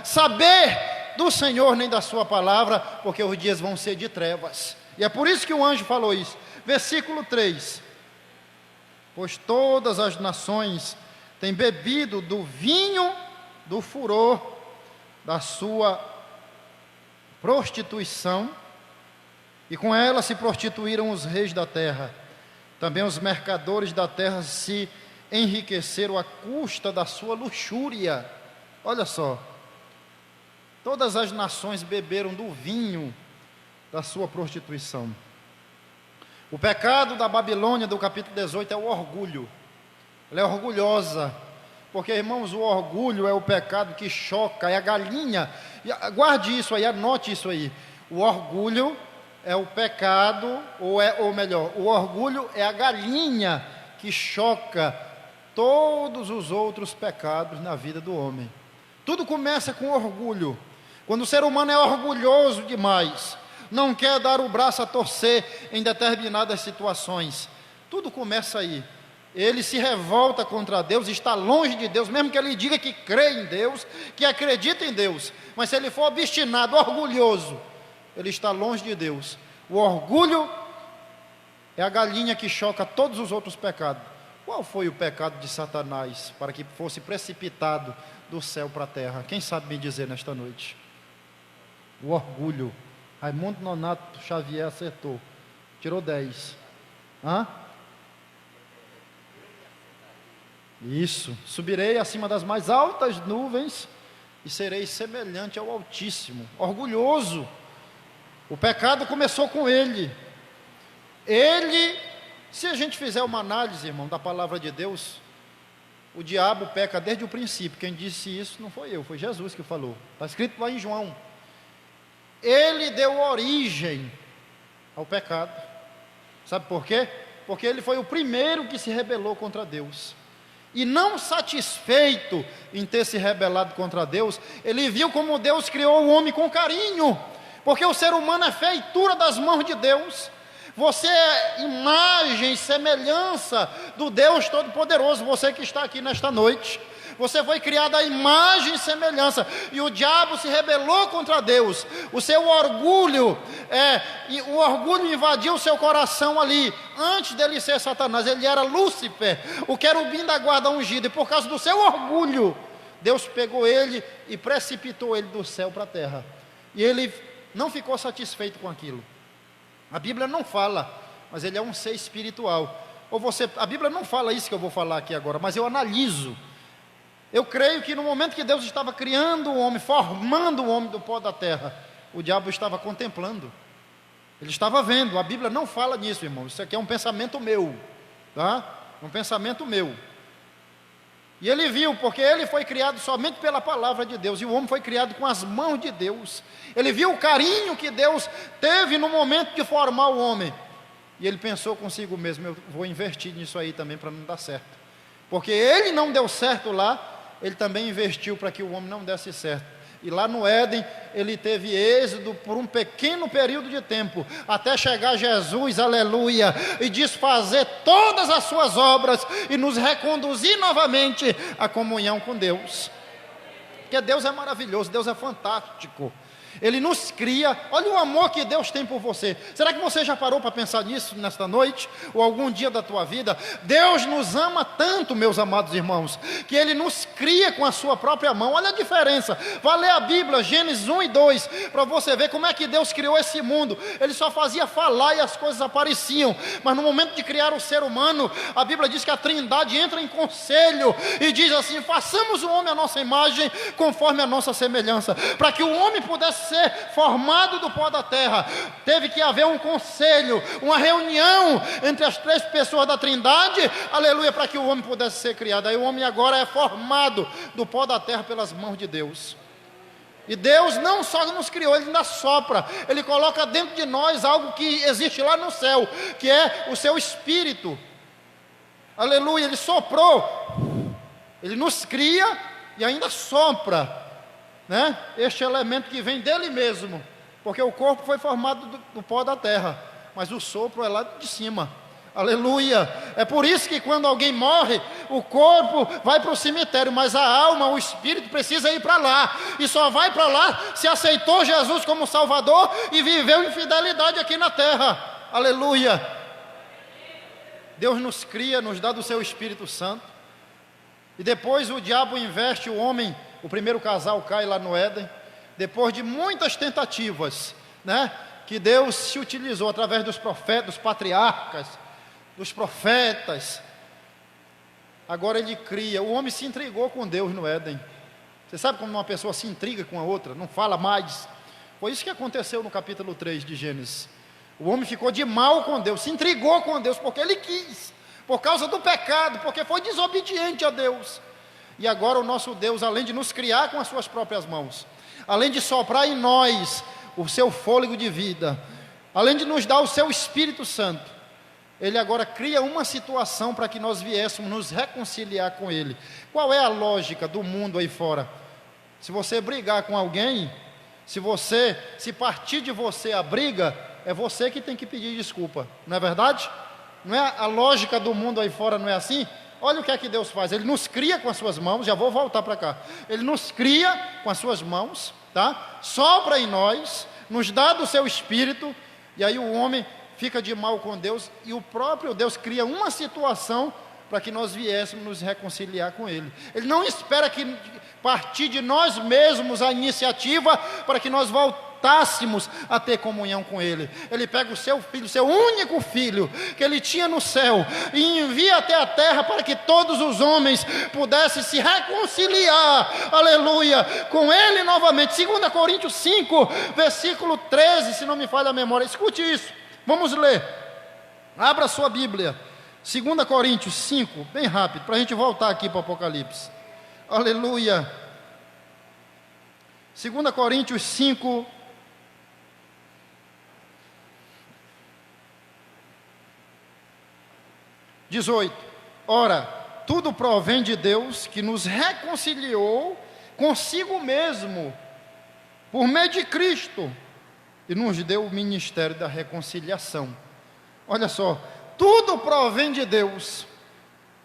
saber do Senhor nem da sua palavra, porque os dias vão ser de trevas. E é por isso que o anjo falou isso. Versículo 3: pois todas as nações têm bebido do vinho do furor da sua prostituição, e com ela se prostituíram os reis da terra. Também os mercadores da terra se enriqueceram à custa da sua luxúria. Olha só, todas as nações beberam do vinho da sua prostituição. O pecado da Babilônia, do capítulo 18, é o orgulho. Ela é orgulhosa, porque, irmãos, o orgulho é o pecado que choca, é a galinha. Guarde isso aí, anote isso aí. O orgulho é o pecado, ou melhor, o orgulho é a galinha que choca todos os outros pecados na vida do homem. Tudo começa com orgulho. Quando o ser humano é orgulhoso demais, não quer dar o braço a torcer em determinadas situações, tudo começa aí. Ele se revolta contra Deus, está longe de Deus, mesmo que ele diga que crê em Deus, que acredita em Deus, mas se ele for obstinado, orgulhoso, ele está longe de Deus. O orgulho é a galinha que choca todos os outros pecados. Qual foi o pecado de Satanás para que fosse precipitado do céu para a terra? Quem sabe me dizer nesta noite? O orgulho. Raimundo Nonato Xavier acertou, tirou 10. Isso, subirei acima das mais altas nuvens e serei semelhante ao Altíssimo. Orgulhoso. O pecado começou com ele. Se a gente fizer uma análise, irmão, da palavra de Deus, o diabo peca desde o princípio. Quem disse isso não foi eu, foi Jesus que falou. Está escrito lá em João. Ele deu origem ao pecado. Sabe por quê? Porque ele foi o primeiro que se rebelou contra Deus. E não satisfeito em ter se rebelado contra Deus, ele viu como Deus criou o homem com carinho, porque o ser humano é feitura das mãos de Deus. Você é imagem e semelhança do Deus Todo-Poderoso. Você que está aqui nesta noite, você foi criado à imagem e semelhança, e o diabo se rebelou contra Deus. O seu orgulho, o orgulho invadiu o seu coração ali. Antes dele ser Satanás, ele era Lúcifer, o querubim da guarda ungido, e por causa do seu orgulho, Deus pegou ele e precipitou ele do céu para a terra. E ele não ficou satisfeito com aquilo. A Bíblia não fala, mas ele é um ser espiritual. A Bíblia não fala isso que eu vou falar aqui agora, mas eu analiso. Eu creio que no momento que Deus estava criando o homem, formando o homem do pó da terra, o diabo estava contemplando. Ele estava vendo. A Bíblia não fala nisso, irmão. Isso aqui é um pensamento meu, tá? Um pensamento meu. E ele viu, porque ele foi criado somente pela palavra de Deus, e o homem foi criado com as mãos de Deus. Ele viu o carinho que Deus teve no momento de formar o homem, e ele pensou consigo mesmo: eu vou investir nisso aí também para não dar certo. Porque ele não deu certo lá, ele também investiu para que o homem não desse certo. E lá no Éden, ele teve êxodo por um pequeno período de tempo, até chegar Jesus, aleluia, e desfazer todas as suas obras, e nos reconduzir novamente à comunhão com Deus. Porque Deus é maravilhoso, Deus é fantástico. Ele nos cria. Olha o amor que Deus tem por você. Será que você já parou para pensar nisso nesta noite, ou algum dia da tua vida? Deus nos ama tanto, meus amados irmãos, que Ele nos cria com a sua própria mão. Olha a diferença. Vá ler a Bíblia, Gênesis 1 e 2, para você ver como é que Deus criou esse mundo. Ele só fazia falar e as coisas apareciam, mas no momento de criar o ser humano, a Bíblia diz que a Trindade entra em conselho e diz assim: façamos o homem à nossa imagem, conforme a nossa semelhança. Para que o homem pudesse ser formado do pó da terra, teve que haver um conselho, uma reunião entre as três pessoas da Trindade, aleluia, para que o homem pudesse ser criado. Aí o homem agora é formado do pó da terra pelas mãos de Deus. E Deus não só nos criou, Ele ainda sopra, Ele coloca dentro de nós algo que existe lá no céu, que é o seu Espírito, aleluia. Ele soprou, Ele nos cria e ainda sopra, né? Este elemento que vem dele mesmo, porque o corpo foi formado do pó da terra, mas o sopro é lá de cima, aleluia. É por isso que quando alguém morre, o corpo vai para o cemitério, mas a alma, o espírito precisa ir para lá, e só vai para lá se aceitou Jesus como Salvador e viveu em fidelidade aqui na terra, aleluia. Deus nos cria, nos dá do seu Espírito Santo, e depois o diabo investe o homem, o primeiro casal cai lá no Éden, depois de muitas tentativas, né, que Deus se utilizou através dos profetas, dos patriarcas, dos profetas. Agora ele cria, o homem se intrigou com Deus no Éden. Você sabe como uma pessoa se intriga com a outra, não fala mais? Foi isso que aconteceu no capítulo 3 de Gênesis. O homem ficou de mal com Deus, se intrigou com Deus, porque ele quis, por causa do pecado, porque foi desobediente a Deus. E agora o nosso Deus, além de nos criar com as suas próprias mãos, além de soprar em nós o seu fôlego de vida, além de nos dar o seu Espírito Santo, Ele agora cria uma situação para que nós viéssemos nos reconciliar com Ele. Qual é a lógica do mundo aí fora? Se você brigar com alguém, se partir de você a briga, é você que tem que pedir desculpa, não é verdade? Não é a lógica do mundo aí fora, não é assim? Olha o que é que Deus faz, Ele nos cria com as suas mãos, já vou voltar para cá, Ele nos cria com as suas mãos, tá? Sopra em nós, nos dá do seu Espírito, e aí o homem fica de mal com Deus, e o próprio Deus cria uma situação para que nós viéssemos nos reconciliar com Ele. Ele não espera que partir de nós mesmos a iniciativa para que nós voltássemos a ter comunhão com Ele. Ele pega o seu filho, seu único filho, que Ele tinha no céu, e envia até a terra para que todos os homens pudessem se reconciliar, aleluia, com Ele novamente. 2 Coríntios 5, versículo 13, se não me falha a memória, escute isso, vamos ler, abra sua Bíblia, 2 Coríntios 5, bem rápido, para a gente voltar aqui para o Apocalipse, aleluia. 2 Coríntios 5, (18) Ora, tudo provém de Deus, que nos reconciliou consigo mesmo, por meio de Cristo, e nos deu o ministério da reconciliação. Olha só, tudo provém de Deus,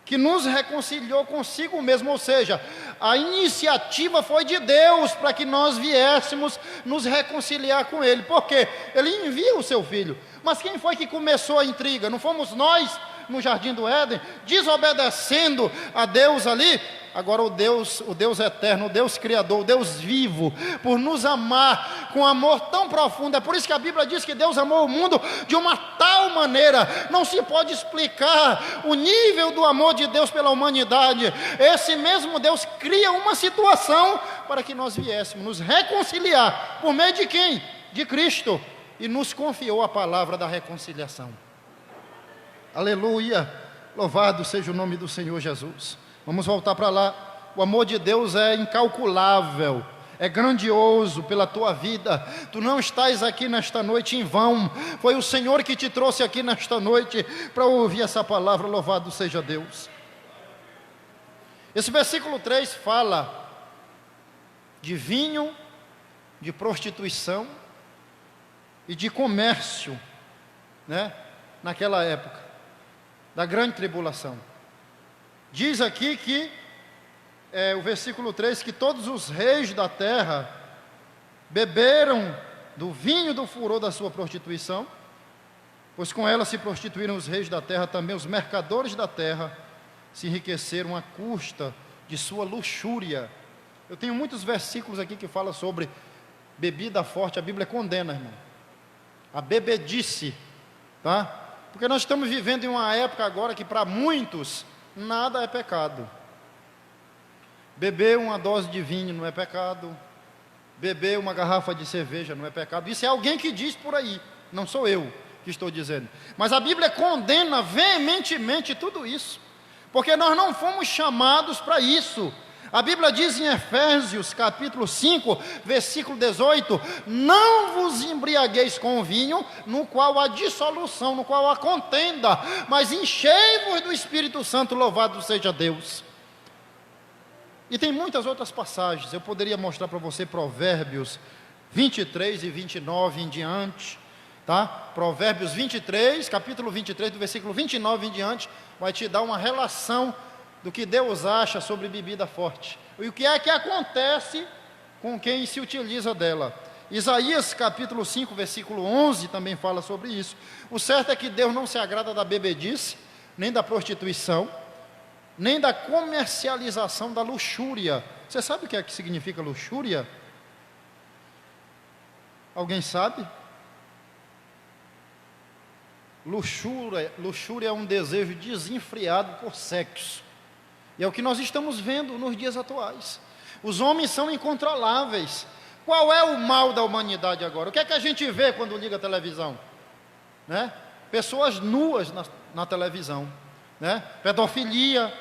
que nos reconciliou consigo mesmo, ou seja, a iniciativa foi de Deus para que nós viéssemos nos reconciliar com Ele, porque Ele envia o seu Filho. Mas quem foi que começou a intriga? Não fomos nós no jardim do Éden, desobedecendo a Deus ali? Agora o Deus eterno, o Deus criador, o Deus vivo, por nos amar com amor tão profundo, é por isso que a Bíblia diz que Deus amou o mundo de uma tal maneira, não se pode explicar o nível do amor de Deus pela humanidade. Esse mesmo Deus cria uma situação para que nós viéssemos nos reconciliar, por meio de quem? De Cristo, e nos confiou a palavra da reconciliação. Aleluia, louvado seja o nome do Senhor Jesus. Vamos voltar para lá. O amor de Deus é incalculável, é grandioso pela tua vida. Tu não estás aqui nesta noite em vão. Foi o Senhor que te trouxe aqui nesta noite para ouvir essa palavra. Louvado seja Deus. Esse versículo 3 fala de vinho, de prostituição e de comércio, né? Naquela época da grande tribulação. Diz aqui que, o versículo 3, que todos os reis da terra beberam do vinho do furor da sua prostituição, pois com ela se prostituíram os reis da terra, também os mercadores da terra se enriqueceram à custa de sua luxúria. Eu tenho muitos versículos aqui que falam sobre bebida forte, a Bíblia condena, irmão, a bebedice, tá? Porque nós estamos vivendo em uma época agora que para muitos nada é pecado. Beber uma dose de vinho não é pecado. Beber uma garrafa de cerveja não é pecado. Isso é alguém que diz por aí, não sou eu que estou dizendo. Mas a Bíblia condena veementemente tudo isso, porque nós não fomos chamados para isso. A Bíblia diz em Efésios capítulo 5, versículo 18: não vos embriagueis com vinho, no qual há dissolução, no qual há contenda, mas enchei-vos do Espírito Santo, louvado seja Deus. E tem muitas outras passagens, eu poderia mostrar para você Provérbios 23 e 29 em diante, tá? Provérbios 23, capítulo 23, do versículo 29 em diante, vai te dar uma relação do que Deus acha sobre bebida forte, e o que é que acontece com quem se utiliza dela. Isaías capítulo 5, versículo 11 também fala sobre isso. O certo é que Deus não se agrada da bebedice, nem da prostituição, nem da comercialização da luxúria. Você sabe o que é que significa luxúria? Alguém sabe? Luxúria é um desejo desenfreado por sexo. E é o que nós estamos vendo nos dias atuais. Os homens são incontroláveis. Qual é o mal da humanidade agora? O que é que a gente vê quando liga a televisão? Né? Pessoas nuas na televisão, né? Pedofilia,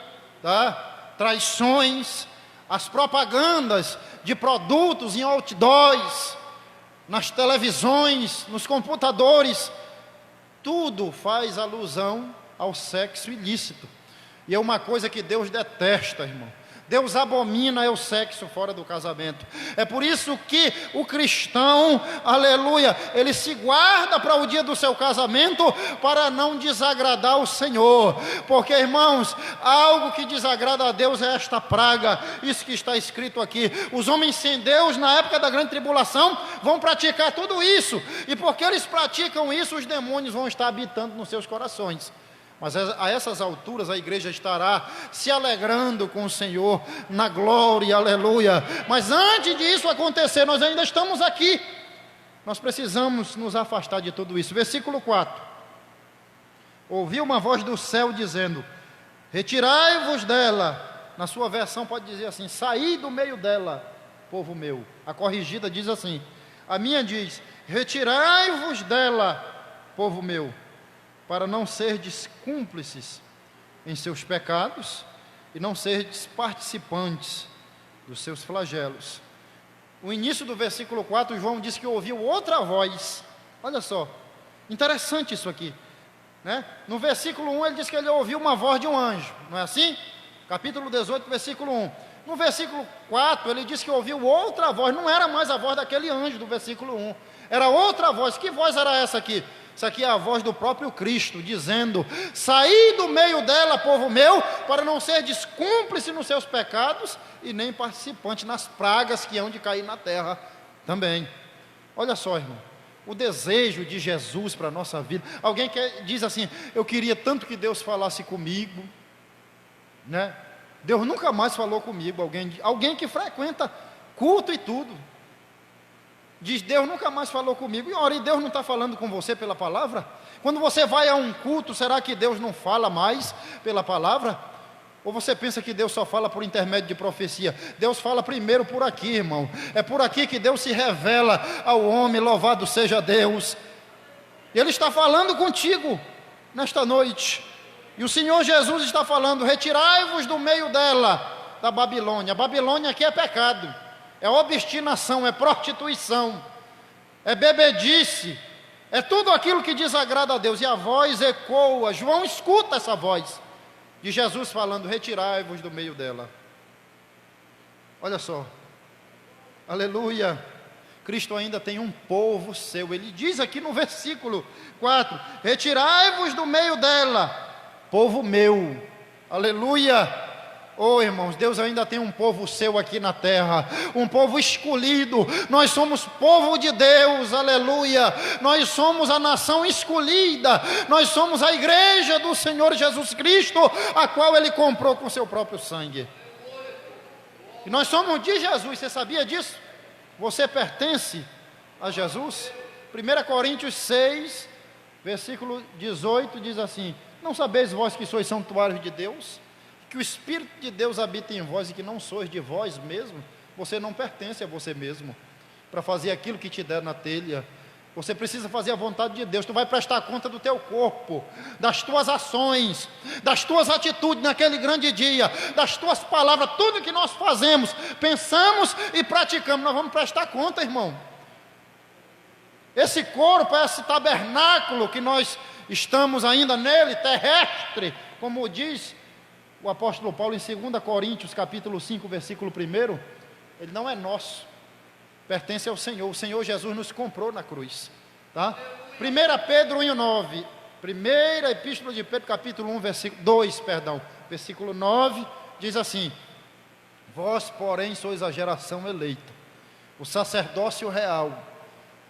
tá? Traições, as propagandas de produtos em outdoors, nas televisões, nos computadores, tudo faz alusão ao sexo ilícito. E é uma coisa que Deus detesta, irmão. Deus abomina o sexo fora do casamento. É por isso que o cristão, aleluia, ele se guarda para o dia do seu casamento para não desagradar o Senhor. Porque, irmãos, algo que desagrada a Deus é esta praga. Isso que está escrito aqui. Os homens sem Deus, na época da grande tribulação, vão praticar tudo isso. E porque eles praticam isso, os demônios vão estar habitando nos seus corações. Mas a essas alturas a igreja estará se alegrando com o Senhor na glória, aleluia. Mas antes disso acontecer, nós ainda estamos aqui. Nós precisamos nos afastar de tudo isso. Versículo 4. Ouvi uma voz do céu dizendo: retirai-vos dela. Na sua versão pode dizer assim: saí do meio dela, povo meu. A corrigida diz assim. A minha diz: retirai-vos dela, povo meu, para não serdes cúmplices em seus pecados e não serdes participantes dos seus flagelos. O início do versículo 4, João diz que ouviu outra voz. Olha só, interessante isso aqui, né? No versículo 1 ele diz que ele ouviu uma voz de um anjo, não é assim? Capítulo 18, versículo 1. No versículo 4 ele diz que ouviu outra voz, não era mais a voz daquele anjo do versículo 1, era outra voz. Que voz era essa aqui? Isso aqui é a voz do próprio Cristo, dizendo: saí do meio dela, povo meu, para não serdes cúmplice nos seus pecados e nem participante nas pragas que hão de cair na terra também. Olha só, irmão, o desejo de Jesus para a nossa vida. Alguém diz assim: eu queria tanto que Deus falasse comigo, né? Deus nunca mais falou comigo. Alguém que frequenta culto e tudo diz: Deus nunca mais falou comigo. E ora, e Deus não está falando com você pela palavra? Quando você vai a um culto, será que Deus não fala mais pela palavra? Ou você pensa que Deus só fala por intermédio de profecia? Deus fala primeiro por aqui, irmão. É por aqui que Deus se revela ao homem. Louvado seja Deus. Ele está falando contigo nesta noite. E o Senhor Jesus está falando: retirai-vos do meio dela, da Babilônia. A Babilônia aqui é pecado, é obstinação, é prostituição, é bebedice, é tudo aquilo que desagrada a Deus. E a voz ecoa. João escuta essa voz de Jesus falando: retirai-vos do meio dela. Olha só, aleluia. Cristo ainda tem um povo seu. Ele diz aqui no versículo 4: retirai-vos do meio dela, povo meu. Aleluia. Oh, irmãos, Deus ainda tem um povo seu aqui na terra, um povo escolhido. Nós somos povo de Deus, aleluia. Nós somos a nação escolhida. Nós somos a igreja do Senhor Jesus Cristo, a qual Ele comprou com seu próprio sangue. E nós somos de Jesus. Você sabia disso? Você pertence a Jesus. 1 Coríntios 6, versículo 18 diz assim: não sabeis vós que sois santuários de Deus, que o Espírito de Deus habita em vós e que não sois de vós mesmo? Você não pertence a você mesmo para fazer aquilo que te der na telha. Você precisa fazer a vontade de Deus. Tu vai prestar conta do teu corpo, das tuas ações, das tuas atitudes naquele grande dia, das tuas palavras, tudo que nós fazemos, pensamos e praticamos. Nós vamos prestar conta, irmão. Esse corpo, esse tabernáculo que nós estamos ainda nele, terrestre, como diz o apóstolo Paulo em 2 Coríntios, capítulo 5, versículo 1, ele não é nosso, pertence ao Senhor. O Senhor Jesus nos comprou na cruz, tá? 1 Pedro 1,9, primeira epístola de Pedro, capítulo 1, versículo 2, versículo 9, diz assim: vós, porém, sois a geração eleita, o sacerdócio real,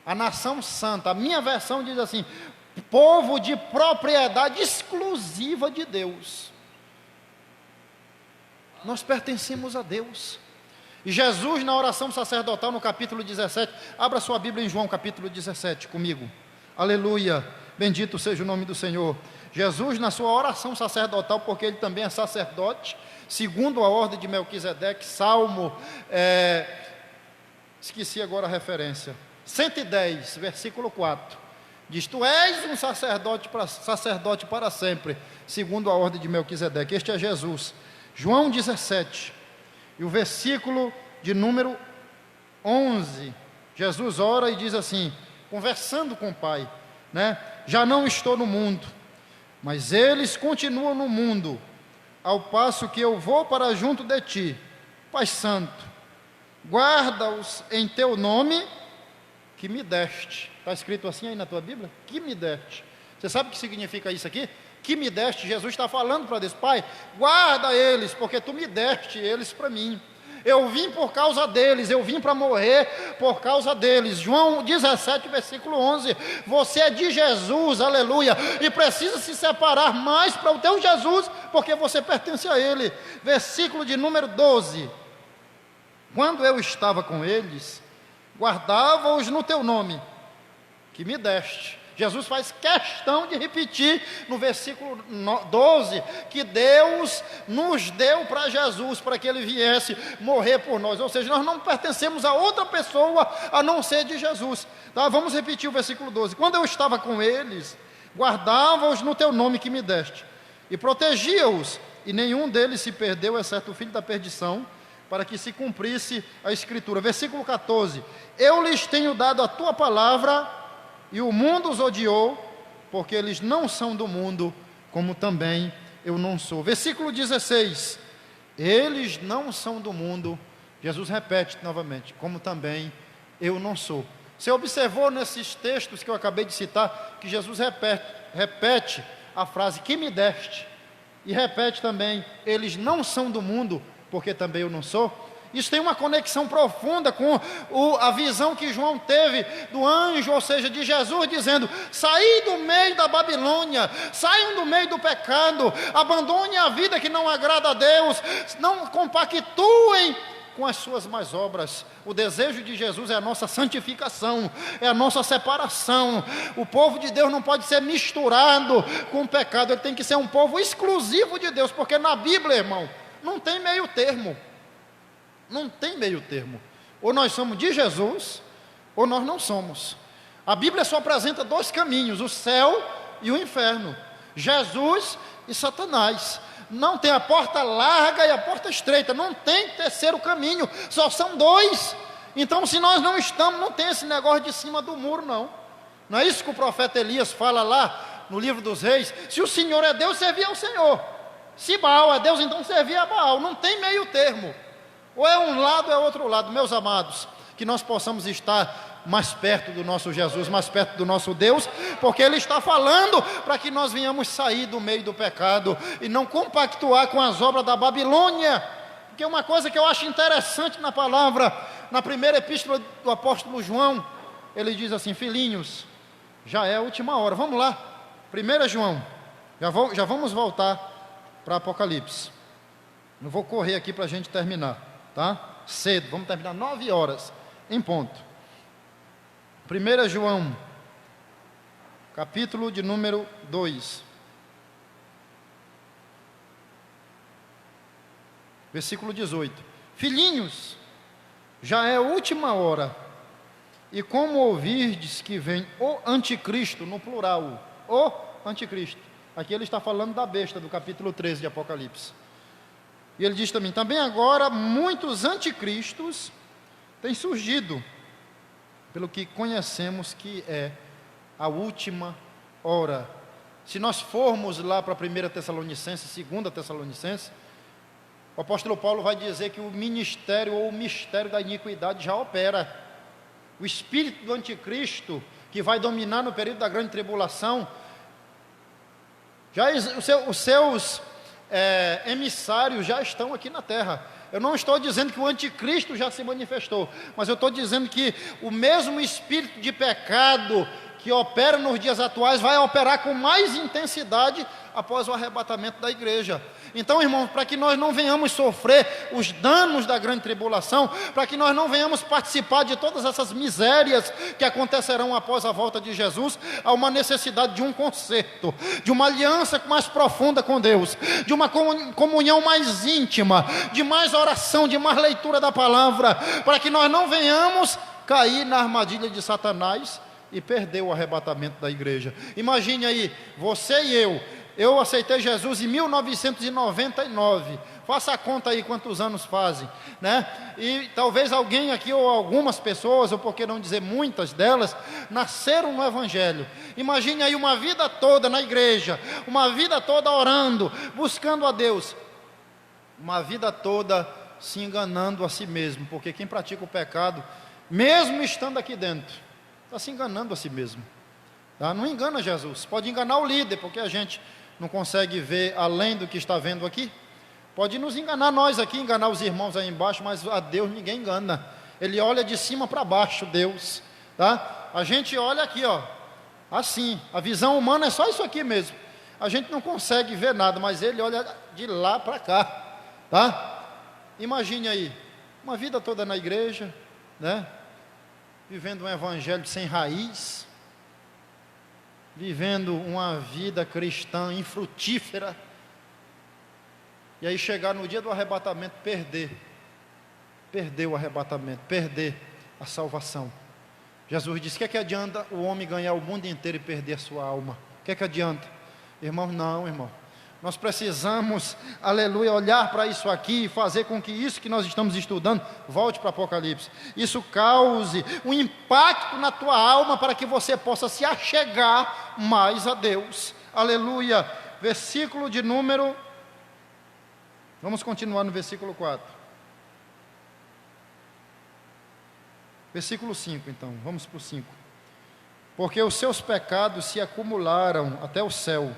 a nação santa. A minha versão diz assim: povo de propriedade exclusiva de Deus. Nós pertencemos a Deus. E Jesus, na oração sacerdotal, no capítulo 17, abra sua Bíblia em João, capítulo 17, comigo. Aleluia, bendito seja o nome do Senhor. Jesus, na sua oração sacerdotal, porque ele também é sacerdote, segundo a ordem de Melquisedeque, Salmo, esqueci agora a referência, 110, versículo 4, diz: tu és um sacerdote para sempre, segundo a ordem de Melquisedeque. Este é Jesus. João 17, e o versículo de número 11, Jesus ora e diz assim, conversando com o Pai, né? Já não estou no mundo, mas eles continuam no mundo, ao passo que eu vou para junto de ti. Pai Santo, guarda-os em teu nome, que me deste. Está escrito assim aí na tua Bíblia? Que me deste. Você sabe o que significa isso aqui? Que me deste. Jesus está falando para Deus: Pai, guarda eles, porque tu me deste eles para mim. Eu vim por causa deles, eu vim para morrer por causa deles. João 17, versículo 11. Você é de Jesus, aleluia, e precisa se separar mais para o teu Jesus, porque você pertence a Ele. Versículo de número 12. Quando eu estava com eles, guardava-os no teu nome, que me deste. Jesus faz questão de repetir no versículo 12, que Deus nos deu para Jesus, para que Ele viesse morrer por nós. Ou seja, nós não pertencemos a outra pessoa a não ser de Jesus. Tá? Vamos repetir o versículo 12. Quando eu estava com eles, guardava-os no teu nome que me deste, e protegia-os, e nenhum deles se perdeu, exceto o filho da perdição, para que se cumprisse a Escritura. Versículo 14. Eu lhes tenho dado a tua palavra, e o mundo os odiou, porque eles não são do mundo, como também eu não sou. Versículo 16. Eles não são do mundo, Jesus repete novamente, como também eu não sou. Você observou nesses textos que eu acabei de citar, que Jesus repete a frase, que me deste, e repete também, eles não são do mundo, porque também eu não sou. Isso tem uma conexão profunda com a visão que João teve do anjo, ou seja, de Jesus, dizendo: saí do meio da Babilônia, saiam do meio do pecado, abandonem a vida que não agrada a Deus, não compactuem com as suas más obras. O desejo de Jesus é a nossa santificação, é a nossa separação. O povo de Deus não pode ser misturado com o pecado, ele tem que ser um povo exclusivo de Deus, porque na Bíblia, irmão, não tem meio termo. Não tem meio termo. Ou nós somos de Jesus, ou nós não somos. A Bíblia só apresenta dois caminhos: o céu e o inferno, Jesus e Satanás. Não tem a porta larga e a porta estreita, não tem terceiro caminho, só são dois. Então, se nós não estamos, não tem esse negócio de cima do muro, não. Não é isso que o profeta Elias fala lá no livro dos Reis? Se o Senhor é Deus, servia ao Senhor. Se Baal é Deus, então servia a Baal. Não tem meio termo. Ou é um lado ou é outro lado. Meus amados, que nós possamos estar mais perto do nosso Jesus, mais perto do nosso Deus, porque Ele está falando para que nós venhamos sair do meio do pecado e não compactuar com as obras da Babilônia. Porque uma coisa que eu acho interessante na palavra, na primeira epístola do apóstolo João, ele diz assim: filhinhos, já é a última hora. Vamos lá, 1 João, já vamos voltar para Apocalipse. Não vou correr aqui para a gente terminar, tá? Cedo, vamos terminar 9 horas, em ponto. 1 João, capítulo de número 2, versículo 18. Filhinhos, já é a última hora, e como ouvirdes que vem o anticristo, no plural, o anticristo, aqui ele está falando da besta, do capítulo 13 de Apocalipse. E ele diz também agora muitos anticristos têm surgido, pelo que conhecemos que é a última hora. Se nós formos lá para 1 Tessalonicenses, 2 Tessalonicenses, o apóstolo Paulo vai dizer que o ministério ou o mistério da iniquidade já opera. O espírito do anticristo, que vai dominar no período da grande tribulação, já os seus emissários já estão aqui na terra. Eu não estou dizendo que o anticristo já se manifestou, mas eu estou dizendo que o mesmo espírito de pecado que opera nos dias atuais vai operar com mais intensidade após o arrebatamento da igreja. Então, irmãos, para que nós não venhamos sofrer os danos da grande tribulação, para que nós não venhamos participar de todas essas misérias que acontecerão após a volta de Jesus, há uma necessidade de um conserto, de uma aliança mais profunda com Deus, de uma comunhão mais íntima, de mais oração, de mais leitura da palavra, para que nós não venhamos cair na armadilha de Satanás e perder o arrebatamento da igreja. Imagine aí, você e eu aceitei Jesus em 1999, faça a conta aí quantos anos fazem, né? E talvez alguém aqui, ou algumas pessoas, ou por que não dizer muitas delas, nasceram no Evangelho. Imagine aí uma vida toda na igreja, uma vida toda orando, buscando a Deus, uma vida toda se enganando a si mesmo, porque quem pratica o pecado, mesmo estando aqui dentro, está se enganando a si mesmo, tá? Não engana Jesus, pode enganar o líder, porque a gente não consegue ver além do que está vendo aqui, pode nos enganar nós aqui, enganar os irmãos aí embaixo, mas a Deus ninguém engana, Ele olha de cima para baixo, Deus, tá? A gente olha aqui, ó, assim, a visão humana é só isso aqui mesmo, a gente não consegue ver nada, mas Ele olha de lá para cá, tá? Imagine aí, uma vida toda na igreja, né? Vivendo um evangelho sem raiz, vivendo uma vida cristã infrutífera, e aí chegar no dia do arrebatamento, perder o arrebatamento, perder a salvação. Jesus disse: que adianta o homem ganhar o mundo inteiro e perder a sua alma? O que adianta? Irmão, não, irmão. Nós precisamos, aleluia, olhar para isso aqui e fazer com que isso que nós estamos estudando volte para Apocalipse. Isso cause um impacto na tua alma para que você possa se achegar mais a Deus. Aleluia. Versículo de número... Vamos continuar no versículo 4. Versículo 5, então. Vamos para o 5. Porque os seus pecados se acumularam até o céu,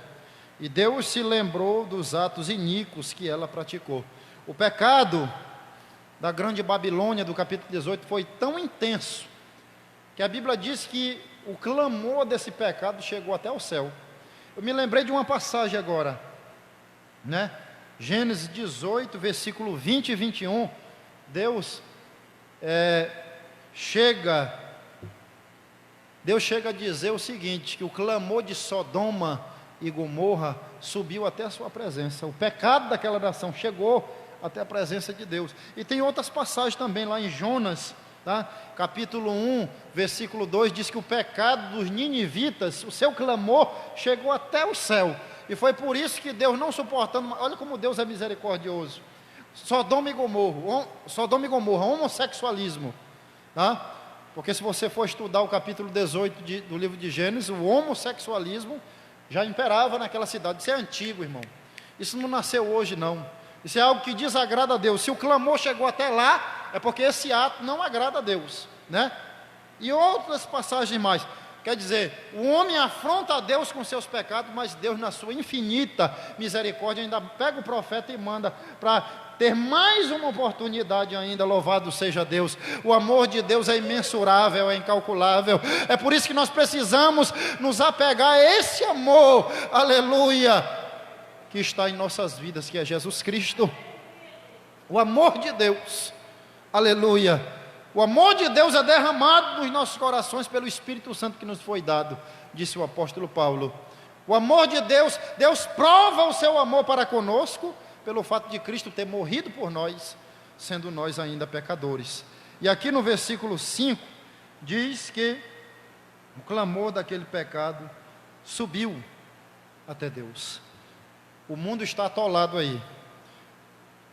e Deus se lembrou dos atos iníquos que ela praticou. O pecado da grande Babilônia, do capítulo 18, foi tão intenso, que a Bíblia diz que o clamor desse pecado chegou até o céu. Eu me lembrei de uma passagem agora, né? Gênesis 18, versículo 20 e 21, Deus chega a dizer o seguinte, que o clamor de Sodoma e Gomorra subiu até a sua presença. O pecado daquela nação chegou até a presença de Deus. E tem outras passagens também lá em Jonas, tá? Capítulo 1, versículo 2, diz que o pecado dos ninivitas, o seu clamor chegou até o céu. E foi por isso que Deus, não suportando, olha como Deus é misericordioso. Sodoma e Gomorra, homossexualismo, tá? Porque se você for estudar o capítulo 18 do livro de Gênesis, o homossexualismo já imperava naquela cidade. Isso é antigo, irmão. Isso não nasceu hoje, não. Isso é algo que desagrada a Deus. Se o clamor chegou até lá, é porque esse ato não agrada a Deus, né? E outras passagens mais. Quer dizer, o homem afronta a Deus com seus pecados, mas Deus, na sua infinita misericórdia, ainda pega o profeta e manda para ter mais uma oportunidade ainda. Louvado seja Deus. O amor de Deus é imensurável, é incalculável. É por isso que nós precisamos nos apegar a esse amor, aleluia, que está em nossas vidas, que é Jesus Cristo. O amor de Deus, aleluia. O amor de Deus é derramado nos nossos corações pelo Espírito Santo que nos foi dado, disse o apóstolo Paulo. O amor de Deus, Deus prova o seu amor para conosco, pelo fato de Cristo ter morrido por nós, sendo nós ainda pecadores. E aqui no versículo 5, diz que o clamor daquele pecado subiu até Deus. O mundo está atolado aí,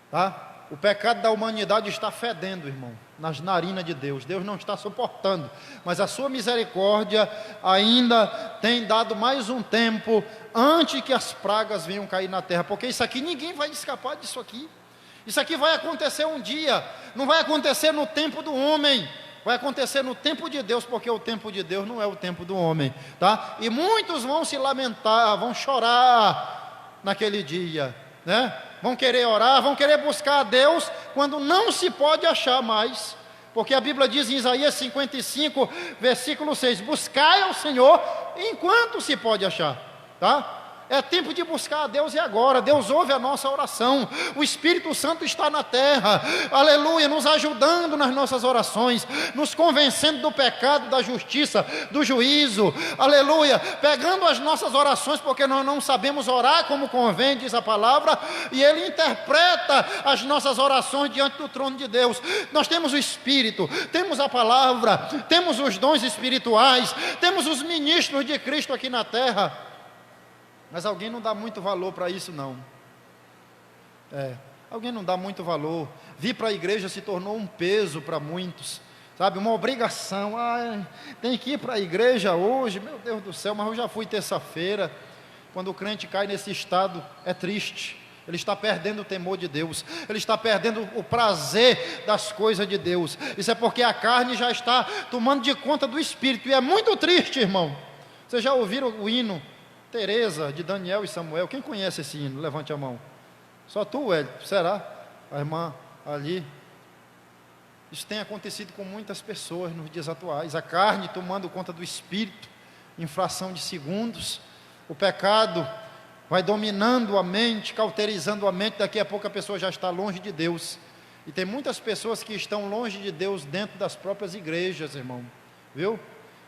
tá? O pecado da humanidade está fedendo, irmão, nas narinas de Deus. Deus não está suportando, mas a sua misericórdia ainda tem dado mais um tempo antes que as pragas venham cair na terra, porque isso aqui ninguém vai escapar disso aqui. Isso aqui vai acontecer um dia, não vai acontecer no tempo do homem, vai acontecer no tempo de Deus, porque o tempo de Deus não é o tempo do homem, tá? E muitos vão se lamentar, vão chorar naquele dia, né? Vão querer orar, vão querer buscar a Deus, quando não se pode achar mais, Porque a Bíblia diz em Isaías 55, versículo 6, buscai ao Senhor enquanto se pode achar, tá? É tempo de buscar a Deus e agora. Deus ouve a nossa oração. O Espírito Santo está na terra, aleluia, nos ajudando nas nossas orações, nos convencendo do pecado, da justiça, do juízo, aleluia, pegando as nossas orações, porque nós não sabemos orar como convém, diz a palavra, e Ele interpreta as nossas orações diante do trono de Deus. Nós temos o Espírito, temos a palavra, temos os dons espirituais, temos os ministros de Cristo aqui na terra. Mas alguém não dá muito valor para isso, não. Alguém não dá muito valor. Vir para a igreja se tornou um peso para muitos, sabe, uma obrigação. Tem que ir para a igreja hoje, meu Deus do céu, mas eu já fui terça-feira. Quando o crente cai nesse estado, é triste. Ele está perdendo o temor de Deus, ele está perdendo o prazer das coisas de Deus. Isso é porque a carne já está tomando de conta do espírito, e é muito triste, irmão. Vocês já ouviram o hino Teresa, de Daniel e Samuel? Quem conhece esse hino? Levante a mão. Só tu, Hélio, será? A irmã ali. Isso tem acontecido com muitas pessoas nos dias atuais. A carne tomando conta do espírito, em fração de segundos. O pecado vai dominando a mente, cauterizando a mente. Daqui a pouco a pessoa já está longe de Deus. E tem muitas pessoas que estão longe de Deus dentro das próprias igrejas, irmão. Viu?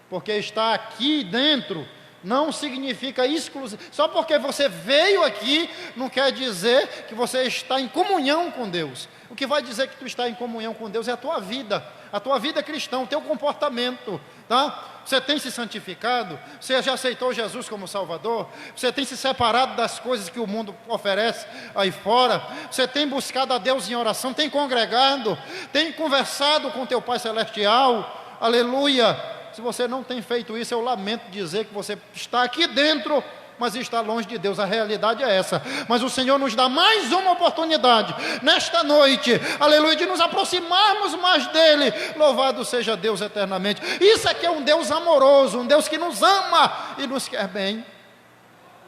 Porque está aqui dentro não significa exclusivo. Só porque você veio aqui, não quer dizer que você está em comunhão com Deus. O que vai dizer que tu está em comunhão com Deus é a tua vida cristã, o teu comportamento, tá? Você tem se santificado? Você já aceitou Jesus como Salvador? Você tem se separado das coisas que o mundo oferece aí fora? Você tem buscado a Deus em oração? Tem congregado? Tem conversado com teu Pai Celestial? Aleluia! Se você não tem feito isso, eu lamento dizer que você está aqui dentro, mas está longe de Deus. A realidade é essa. Mas o Senhor nos dá mais uma oportunidade nesta noite, aleluia, de nos aproximarmos mais dEle. Louvado seja Deus eternamente. Isso aqui é um Deus amoroso, um Deus que nos ama e nos quer bem.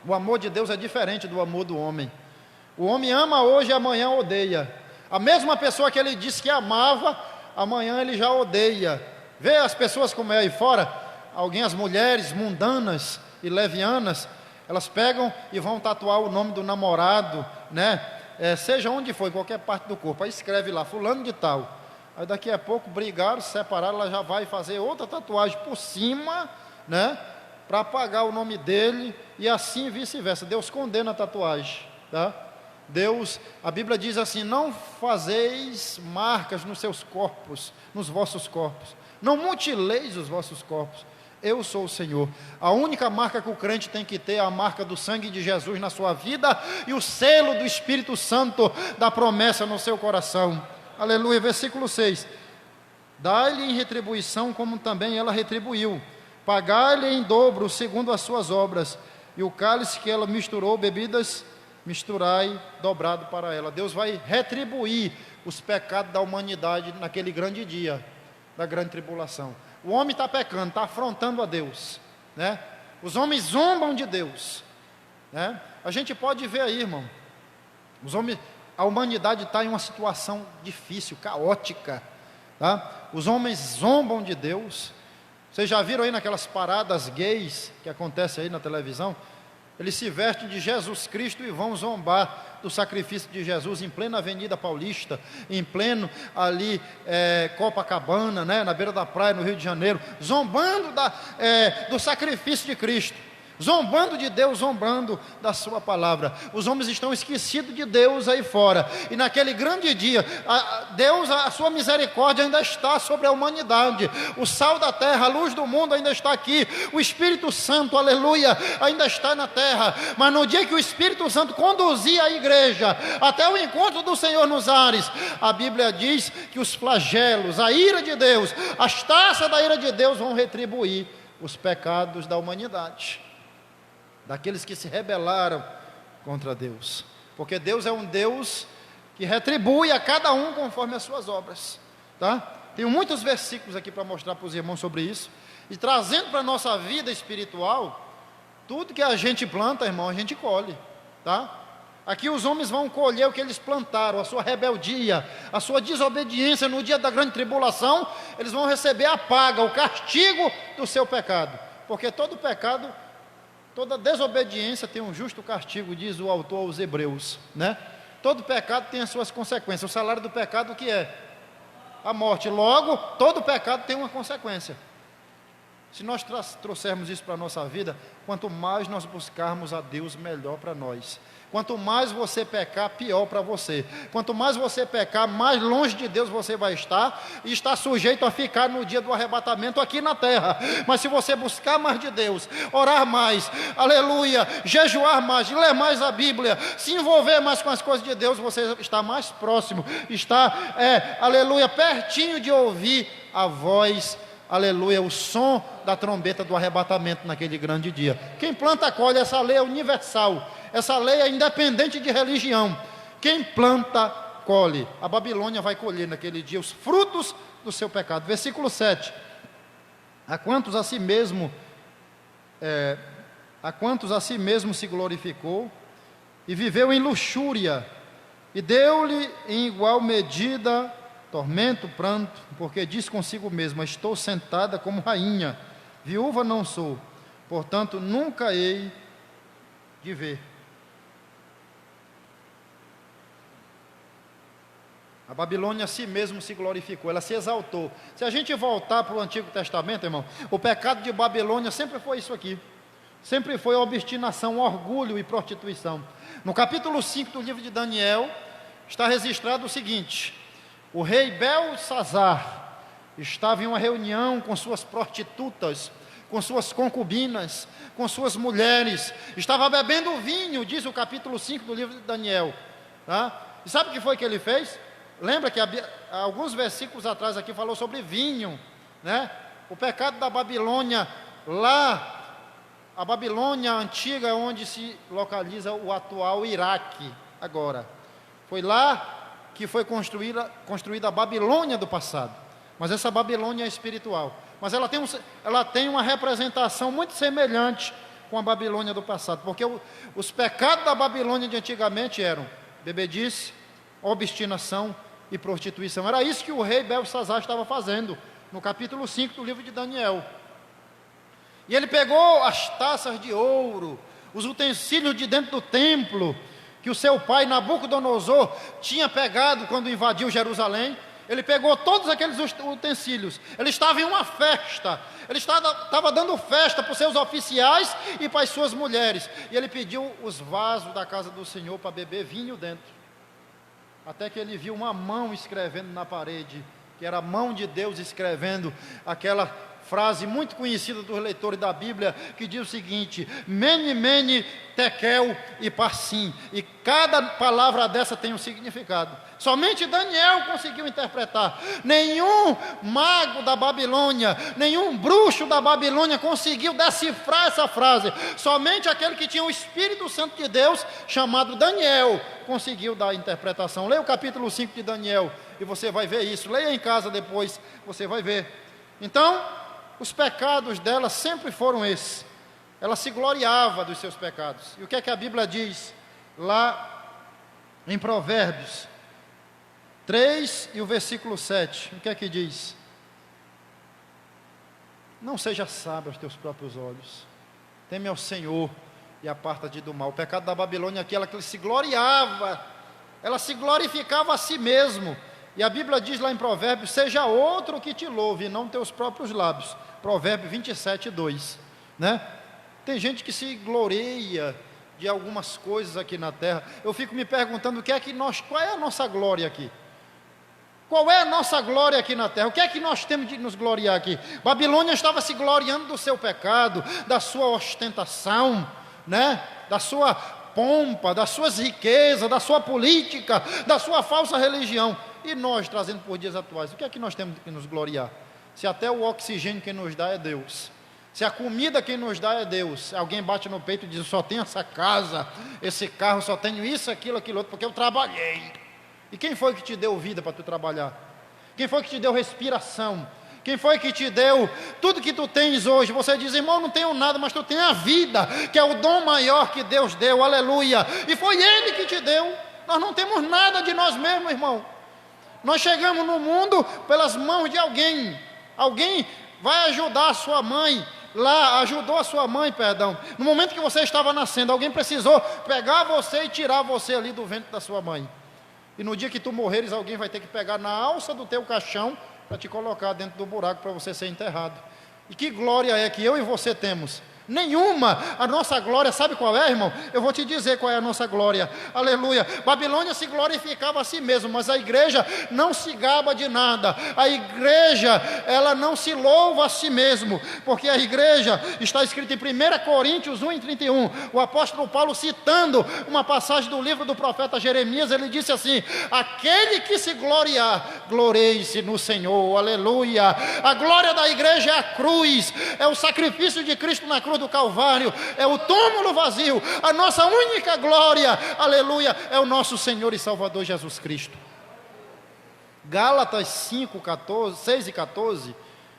O amor de Deus é diferente do amor do homem. O homem ama hoje e amanhã odeia. A mesma pessoa que ele disse que amava, amanhã ele já odeia. Vê as pessoas como é aí fora. As mulheres mundanas e levianas, elas pegam e vão tatuar o nome do namorado, né? Seja onde for, em qualquer parte do corpo. Aí escreve lá, fulano de tal. Aí daqui a pouco brigaram, se separaram, ela já vai fazer outra tatuagem por cima, né? Para apagar o nome dele, e assim vice-versa. Deus condena a tatuagem, tá? Deus, a Bíblia diz assim: não fazeis marcas nos seus corpos, nos vossos corpos. Não mutileis os vossos corpos. Eu sou o Senhor. A única marca que o crente tem que ter é a marca do sangue de Jesus na sua vida e o selo do Espírito Santo da promessa no seu coração. Aleluia. Versículo 6. Dai-lhe em retribuição como também ela retribuiu. Pagai-lhe em dobro segundo as suas obras. E o cálice que ela misturou, bebidas, misturai dobrado para ela. Deus vai retribuir os pecados da humanidade naquele grande dia da grande tribulação. O homem está pecando, está afrontando a Deus, né? Os homens zombam de Deus, né? A gente pode ver aí, irmão, a humanidade está em uma situação difícil, caótica, tá? Os homens zombam de Deus. Vocês já viram aí naquelas paradas gays que acontecem aí na televisão? Eles se vestem de Jesus Cristo e vão zombar do sacrifício de Jesus em plena Avenida Paulista, em pleno ali Copacabana, né, na beira da praia, no Rio de Janeiro, zombando do sacrifício de Cristo. Zombando de Deus, zombando da sua palavra. Os homens estão esquecidos de Deus aí fora. E naquele grande dia, Deus, a sua misericórdia ainda está sobre a humanidade. O sal da terra, a luz do mundo ainda está aqui. O Espírito Santo, aleluia, ainda está na terra. Mas no dia que o Espírito Santo conduzia a igreja até o encontro do Senhor nos ares, a Bíblia diz que os flagelos, a ira de Deus, as taças da ira de Deus vão retribuir os pecados da humanidade, daqueles que se rebelaram contra Deus, porque Deus é um Deus que retribui a cada um conforme as suas obras, tá? Tenho muitos versículos aqui para mostrar para os irmãos sobre isso, e trazendo para a nossa vida espiritual, tudo que a gente planta, irmão, a gente colhe, tá? Aqui os homens vão colher o que eles plantaram, a sua rebeldia, a sua desobediência no dia da grande tribulação. Eles vão receber a paga, o castigo do seu pecado. Porque todo pecado, toda desobediência tem um justo castigo, diz o autor aos Hebreus, né? Todo pecado tem as suas consequências. O salário do pecado o que é? A morte. Logo, todo pecado tem uma consequência. Se nós trouxermos isso para a nossa vida, quanto mais nós buscarmos a Deus, melhor para nós. Quanto mais você pecar, pior para você. Quanto mais você pecar, mais longe de Deus você vai estar, e está sujeito a ficar no dia do arrebatamento aqui na terra. Mas se você buscar mais de Deus, orar mais, aleluia, jejuar mais, ler mais a Bíblia, se envolver mais com as coisas de Deus, você está mais próximo, está, aleluia, pertinho de ouvir a voz, aleluia, o som da trombeta do arrebatamento naquele grande dia. Quem planta, colhe. Essa lei é universal. Essa lei é independente de religião. Quem planta, colhe. A Babilônia vai colher naquele dia os frutos do seu pecado. Versículo 7. A quantos a si mesmo se glorificou e viveu em luxúria, e deu-lhe em igual medida tormento, pranto, porque diz consigo mesma: estou sentada como rainha, viúva não sou, portanto nunca hei de ver. A Babilônia a si mesmo se glorificou, ela se exaltou. Se a gente voltar para o Antigo Testamento, irmão, o pecado de Babilônia sempre foi isso aqui. Sempre foi obstinação, orgulho e prostituição. No capítulo 5 do livro de Daniel, está registrado o seguinte: o rei Belsazar estava em uma reunião com suas prostitutas, com suas concubinas, com suas mulheres, estava bebendo vinho, diz o capítulo 5 do livro de Daniel, tá? E sabe o que foi que ele fez? Lembra que alguns versículos atrás aqui falou sobre vinho, né? O pecado da Babilônia, lá, a Babilônia antiga, onde se localiza o atual Iraque, agora. Foi lá que foi construída a Babilônia do passado. Mas essa Babilônia é espiritual. Mas ela tem uma representação muito semelhante com a Babilônia do passado. Porque os pecados da Babilônia de antigamente eram bebedice, obstinação e prostituição. Era isso que o rei Belsazar estava fazendo, no capítulo 5 do livro de Daniel. E ele pegou as taças de ouro, os utensílios de dentro do templo, que o seu pai Nabucodonosor tinha pegado quando invadiu Jerusalém. Ele pegou todos aqueles utensílios. Ele estava em uma festa. Ele estava dando festa para os seus oficiais e para as suas mulheres. E ele pediu os vasos da casa do Senhor para beber vinho dentro. Até que ele viu uma mão escrevendo na parede, que era a mão de Deus escrevendo aquela frase muito conhecida dos leitores da Bíblia, que diz o seguinte: Mene, mene, tekel e parsim. E cada palavra dessa tem um significado. Somente Daniel conseguiu interpretar. Nenhum mago da Babilônia, nenhum bruxo da Babilônia conseguiu decifrar essa frase. Somente aquele que tinha o Espírito Santo de Deus, chamado Daniel, conseguiu dar a interpretação. Leia o capítulo 5 de Daniel e você vai ver isso. Leia em casa depois, você vai ver. Então, os pecados dela sempre foram esses. Ela se gloriava dos seus pecados. E o que é que a Bíblia diz lá em Provérbios 3 e o versículo 7? O que é que diz? Não seja sábio aos teus próprios olhos. Teme ao Senhor e aparta-te do mal. O pecado da Babilônia aqui, ela se gloriava. Ela se glorificava a si mesmo. E a Bíblia diz lá em Provérbios: seja outro que te louve, e não teus próprios lábios. Provérbios 27, 2, né? Tem gente que se gloria de algumas coisas aqui na terra. Eu fico me perguntando qual é a nossa glória aqui? Qual é a nossa glória aqui na terra? O que é que nós temos de nos gloriar aqui? Babilônia estava se gloriando do seu pecado, da sua ostentação, né? Da sua pompa, das suas riquezas, da sua política, da sua falsa religião. E nós, trazendo por dias atuais, o que é que nós temos que nos gloriar? Se até o oxigênio quem nos dá é Deus, se a comida quem nos dá é Deus, alguém bate no peito e diz: só tenho essa casa, esse carro, só tenho isso, aquilo outro, porque eu trabalhei. E quem foi que te deu vida para tu trabalhar? Quem foi que te deu respiração? Quem foi que te deu tudo que tu tens hoje? Você diz, irmão, eu não tenho nada, mas tu tens a vida, que é o dom maior que Deus deu, aleluia. E foi Ele que te deu. Nós não temos nada de nós mesmos, irmão. Nós chegamos no mundo pelas mãos de alguém. Alguém vai ajudar a sua mãe, lá, ajudou a sua mãe, perdão. No momento que você estava nascendo, alguém precisou pegar você e tirar você ali do ventre da sua mãe. E no dia que tu morreres, alguém vai ter que pegar na alça do teu caixão para te colocar dentro do buraco para você ser enterrado. E que glória é que eu e você temos? Nenhuma. A nossa glória, sabe qual é, irmão? Eu vou te dizer qual é a nossa glória. Aleluia. Babilônia se glorificava a si mesmo, mas a igreja não se gaba de nada. A igreja, ela não se louva a si mesmo, porque a igreja, está escrito em 1 Coríntios 1:31, o apóstolo Paulo citando uma passagem do livro do profeta Jeremias, ele disse assim: aquele que se gloriar, glorie-se no Senhor. Aleluia. A glória da igreja é a cruz, é o sacrifício de Cristo na cruz do Calvário, é o túmulo vazio. A nossa única glória, aleluia, é o nosso Senhor e Salvador Jesus Cristo. Gálatas 6 e 14,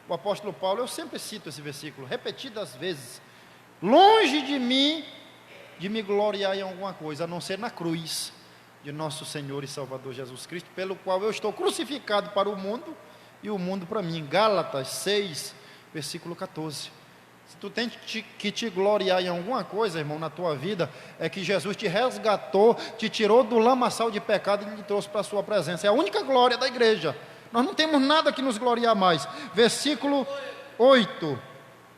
o apóstolo Paulo, eu sempre cito esse versículo repetidas vezes: longe de mim de me gloriar em alguma coisa, a não ser na cruz de nosso Senhor e Salvador Jesus Cristo, pelo qual eu estou crucificado para o mundo e o mundo para mim. Gálatas 6, versículo 14. Se tu tem que te gloriar em alguma coisa, irmão, na tua vida, é que Jesus te resgatou, te tirou do lamaçal de pecado e lhe trouxe para a sua presença. É a única glória da igreja. Nós não temos nada que nos gloriar mais. Versículo 8.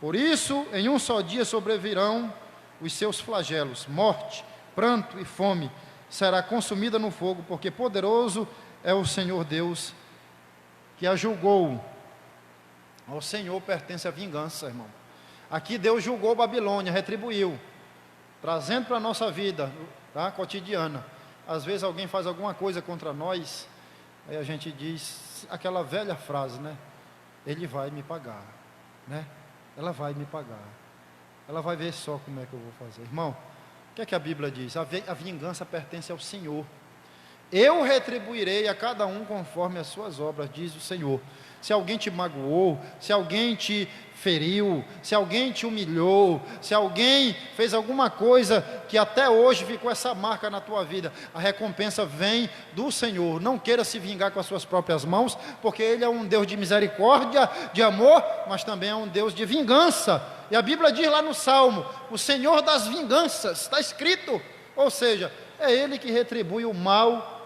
Por isso, em um só dia sobrevirão os seus flagelos, morte, pranto e fome. Será consumida no fogo, porque poderoso é o Senhor Deus que a julgou. Ao Senhor pertence a vingança, irmão. Aqui Deus julgou Babilônia, retribuiu, trazendo para a nossa vida, tá, cotidiana. Às vezes alguém faz alguma coisa contra nós, aí a gente diz aquela velha frase, né? Ele vai me pagar, né? Ela vai me pagar. Ela vai ver só como é que eu vou fazer. Irmão, o que é que a Bíblia diz? A vingança pertence ao Senhor. Eu retribuirei a cada um conforme as suas obras, diz o Senhor. Se alguém te magoou, se alguém te feriu, se alguém te humilhou, se alguém fez alguma coisa que até hoje ficou essa marca na tua vida, a recompensa vem do Senhor. Não queira se vingar com as suas próprias mãos, porque Ele é um Deus de misericórdia, de amor, mas também é um Deus de vingança. E a Bíblia diz lá no Salmo: o Senhor das vinganças, está escrito. Ou seja, é Ele que retribui o mal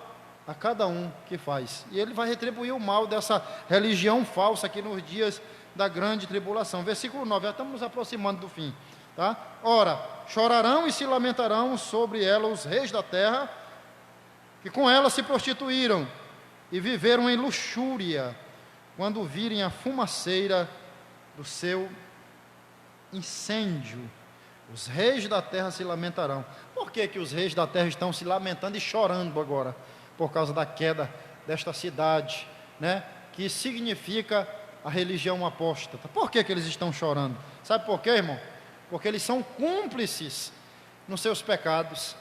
a cada um que faz. E Ele vai retribuir o mal dessa religião falsa aqui nos dias da grande tribulação. Versículo 9, já estamos nos aproximando do fim, tá? Ora, chorarão e se lamentarão sobre ela os reis da terra, que com ela se prostituíram e viveram em luxúria, quando virem a fumaceira do seu incêndio. Os reis da terra se lamentarão. Por que que os reis da terra estão se lamentando e chorando agora? Por causa da queda desta cidade, né? Que significa a religião apóstata. Por que que eles estão chorando? Sabe por quê, irmão? Porque eles são cúmplices nos seus pecados.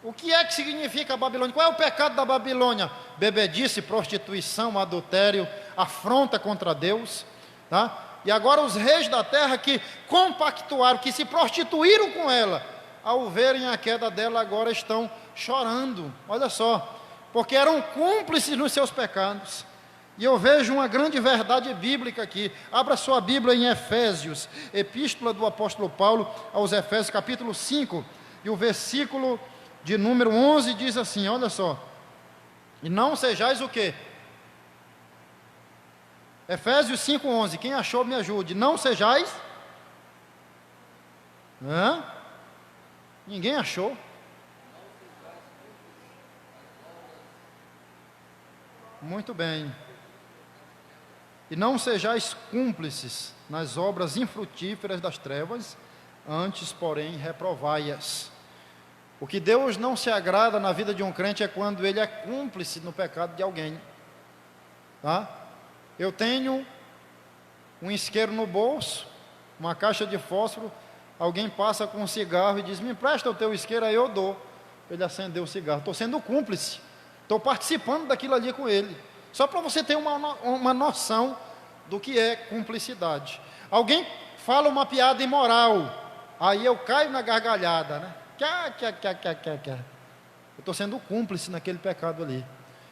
O que é que significa a Babilônia? Qual é o pecado da Babilônia? Bebedice, prostituição, adultério, afronta contra Deus, tá? E agora os reis da terra que compactuaram, que se prostituíram com ela, ao verem a queda dela, agora estão chorando. Olha só, porque eram cúmplices nos seus pecados. E eu vejo uma grande verdade bíblica aqui. Abra sua Bíblia em Efésios, epístola do apóstolo Paulo aos Efésios, capítulo 5, e o versículo de número 11 diz assim, olha só: e não sejais o quê? Efésios 5:11, quem achou me ajude. Não sejais... Ninguém achou? Muito bem. E não sejais cúmplices nas obras infrutíferas das trevas, antes, porém, reprovai-as. O que Deus não se agrada na vida de um crente é quando ele é cúmplice no pecado de alguém, tá? Eu tenho um isqueiro no bolso, uma caixa de fósforo, alguém passa com um cigarro e diz, me empresta o teu isqueiro, aí eu dou. Ele acendeu o cigarro, estou sendo cúmplice, estou participando daquilo ali com ele. Só para você ter uma noção do que é cumplicidade. Alguém fala uma piada imoral, aí eu caio na gargalhada, né? Eu estou sendo cúmplice naquele pecado ali.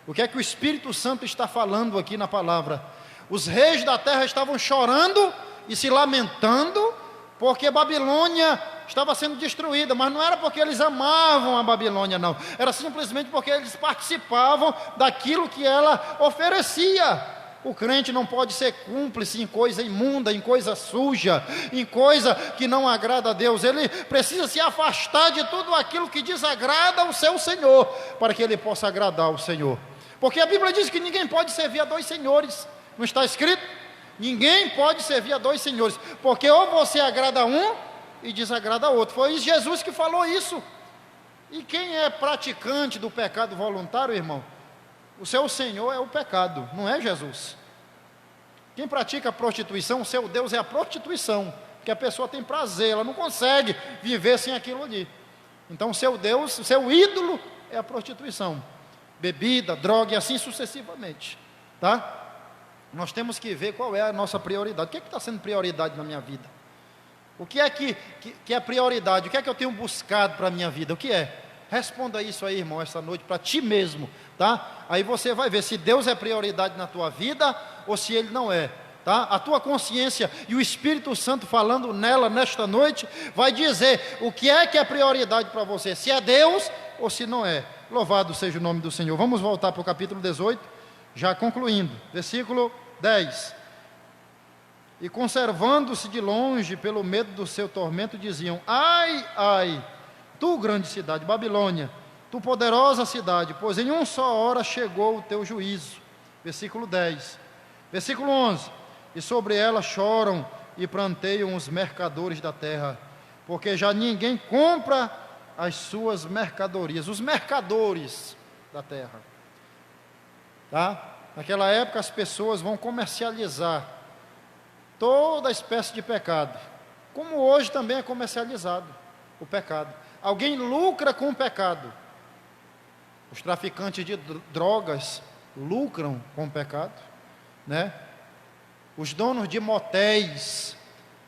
O que é que o Espírito Santo está falando aqui na palavra? Os reis da terra estavam chorando e se lamentando, porque Babilônia estava sendo destruída, mas não era porque eles amavam a Babilônia, não. Era simplesmente porque eles participavam daquilo que ela oferecia. O crente não pode ser cúmplice em coisa imunda, em coisa suja, em coisa que não agrada a Deus. Ele precisa se afastar de tudo aquilo que desagrada o seu Senhor, para que ele possa agradar o Senhor. Porque a Bíblia diz que ninguém pode servir a dois senhores. Não está escrito? Ninguém pode servir a dois senhores, porque ou você agrada um e desagrada outro. Foi Jesus que falou isso. E quem é praticante do pecado voluntário, irmão? O seu Senhor é o pecado, não é Jesus. Quem pratica a prostituição, o seu Deus é a prostituição, porque a pessoa tem prazer, ela não consegue viver sem aquilo ali. Então o seu Deus, o seu ídolo é a prostituição, bebida, droga e assim sucessivamente, tá? Nós temos que ver qual é a nossa prioridade. O que é que está sendo prioridade na minha vida? O que é que é prioridade? O que é que eu tenho buscado para a minha vida? O que é? Responda isso aí, irmão, essa noite para ti mesmo, tá? Aí você vai ver se Deus é prioridade na tua vida ou se Ele não é, tá? A tua consciência e o Espírito Santo falando nela nesta noite vai dizer o que é prioridade para você, se é Deus ou se não é. Louvado seja o nome do Senhor. Vamos voltar para o capítulo 18, já concluindo, versículo 10. E conservando-se de longe pelo medo do seu tormento, diziam: ai, ai, tu grande cidade, Babilônia, tu poderosa cidade, pois em uma só hora chegou o teu juízo. Versículo 10. Versículo 11. E sobre ela choram e pranteiam os mercadores da terra, porque já ninguém compra as suas mercadorias. Os mercadores da terra, tá? Naquela época as pessoas vão comercializar toda espécie de pecado, como hoje também é comercializado o pecado. Alguém lucra com o pecado. Os traficantes de drogas lucram com o pecado, né? Os donos de motéis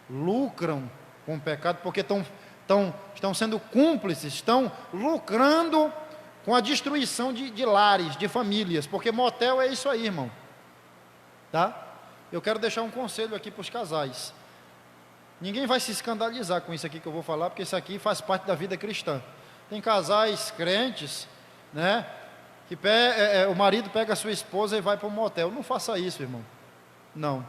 lucram com o pecado, porque estão sendo cúmplices, estão lucrando com a destruição de lares, de famílias, porque motel é isso aí, irmão, tá? Eu quero deixar um conselho aqui para os casais. Ninguém vai se escandalizar com isso aqui que eu vou falar, porque isso aqui faz parte da vida cristã. Tem casais crentes, né, que o marido pega a sua esposa e vai para um motel. Não faça isso, irmão. Não,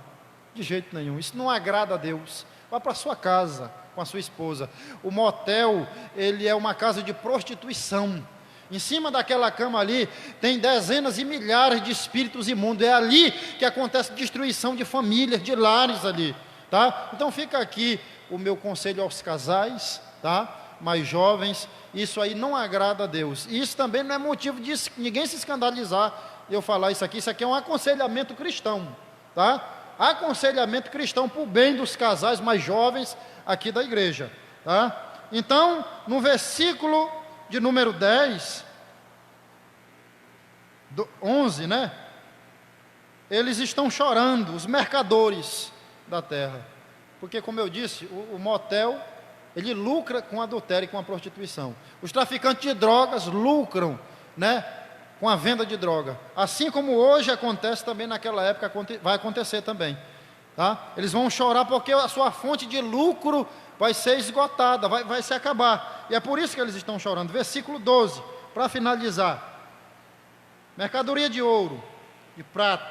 de jeito nenhum. Isso não agrada a Deus. Vá para a sua casa com a sua esposa. O motel, ele é uma casa de prostituição. Em cima daquela cama ali, tem dezenas e milhares de espíritos imundos. É ali que acontece destruição de famílias, de lares ali, tá? Então fica aqui o meu conselho aos casais, tá? Mais jovens, isso aí não agrada a Deus. E isso também não é motivo de ninguém se escandalizar eu falar isso aqui é um aconselhamento cristão, tá? Aconselhamento cristão para o bem dos casais mais jovens aqui da igreja, tá? Então, no versículo de número 10, 11, né? Eles estão chorando, os mercadores da terra, porque, como eu disse, o motel, ele lucra com adultério e com a prostituição. Os traficantes de drogas lucram, né, com a venda de droga. Assim como hoje acontece também, naquela época vai acontecer também, tá? Eles vão chorar porque a sua fonte de lucro vai ser esgotada, vai se acabar. E é por isso que eles estão chorando. Versículo 12, para finalizar. Mercadoria de ouro, de prata,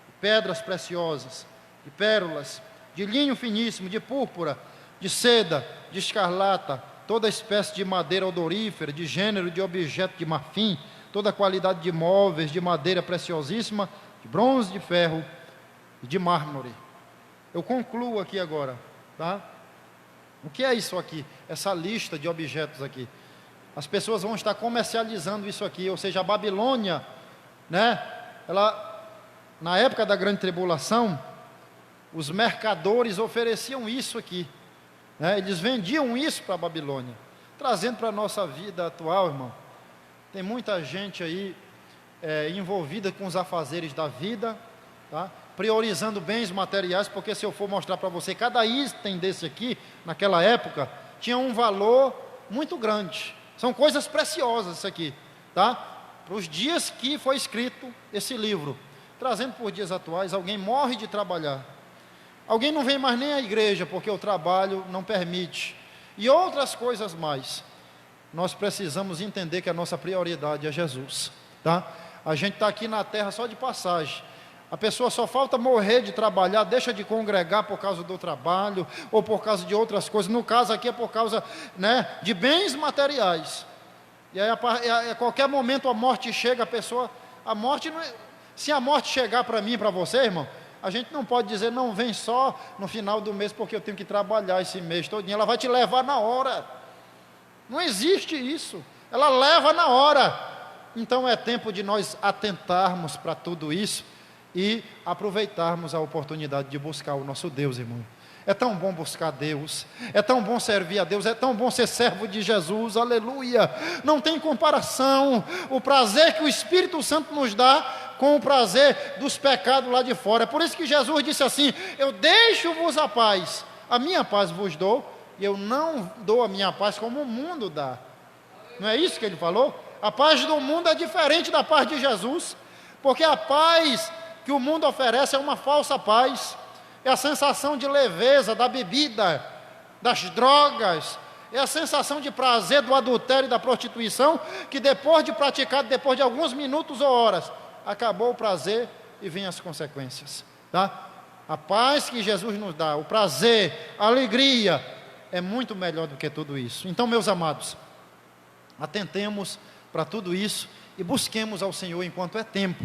de pedras preciosas, de pérolas, de linho finíssimo, de púrpura, de seda, de escarlata, toda espécie de madeira odorífera, de gênero de objeto de marfim, toda qualidade de móveis, de madeira preciosíssima, de bronze, de ferro e de mármore. Eu concluo aqui agora, tá? O que é isso aqui? Essa lista de objetos aqui. As pessoas vão estar comercializando isso aqui, ou seja, a Babilônia, né? Ela, na época da grande tribulação, os mercadores ofereciam isso aqui, né? Eles vendiam isso para a Babilônia. Trazendo para a nossa vida atual, irmão, tem muita gente aí envolvida com os afazeres da vida, tá? priorizando bens materiais, porque se eu for mostrar para você, cada item desse aqui, naquela época, tinha um valor muito grande. São coisas preciosas isso aqui, tá? Para os dias que foi escrito esse livro. Trazendo por dias atuais, alguém morre de trabalhar. Alguém não vem mais nem à igreja, porque o trabalho não permite. E outras coisas mais. Nós precisamos entender que a nossa prioridade é Jesus, tá? A gente está aqui na terra só de passagem. A pessoa só falta morrer de trabalhar, deixa de congregar por causa do trabalho, ou por causa de outras coisas. No caso aqui é por causa, né, de bens materiais. E aí a qualquer momento a morte chega, a morte não é, se a morte chegar para mim e para você, irmão, a gente não pode dizer, não, vem só no final do mês, porque eu tenho que trabalhar esse mês todinho. Ela vai te levar na hora. Não existe isso. Ela leva na hora. Então é tempo de nós atentarmos para tudo isso e aproveitarmos a oportunidade de buscar o nosso Deus, irmão. É tão bom buscar Deus, é tão bom servir a Deus, é tão bom ser servo de Jesus, aleluia. Não tem comparação o prazer que o Espírito Santo nos dá com o prazer dos pecados lá de fora. É por isso que Jesus disse assim: eu deixo-vos a paz, a minha paz vos dou, e eu não dou a minha paz como o mundo dá. Não é isso que ele falou? A paz do mundo é diferente da paz de Jesus, porque a paz que o mundo oferece é uma falsa paz. É a sensação de leveza da bebida, das drogas, é a sensação de prazer do adultério e da prostituição, que depois de praticado, depois de alguns minutos ou horas, acabou o prazer e vêm as consequências, tá? A paz que Jesus nos dá, o prazer, a alegria, é muito melhor do que tudo isso. Então, meus amados, atentemos para tudo isso e busquemos ao Senhor enquanto é tempo.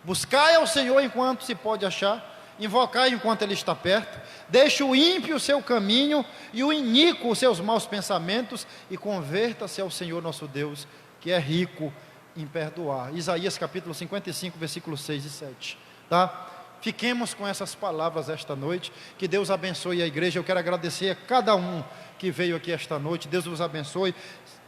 Buscai ao Senhor enquanto se pode achar, invocai enquanto Ele está perto, deixe o ímpio o seu caminho e o iníquo os seus maus pensamentos e converta-se ao Senhor nosso Deus, que é rico em perdoar. Isaías capítulo 55, versículos 6 e 7, tá? Fiquemos com essas palavras esta noite, que Deus abençoe a igreja. Eu quero agradecer a cada um que veio aqui esta noite, Deus vos abençoe.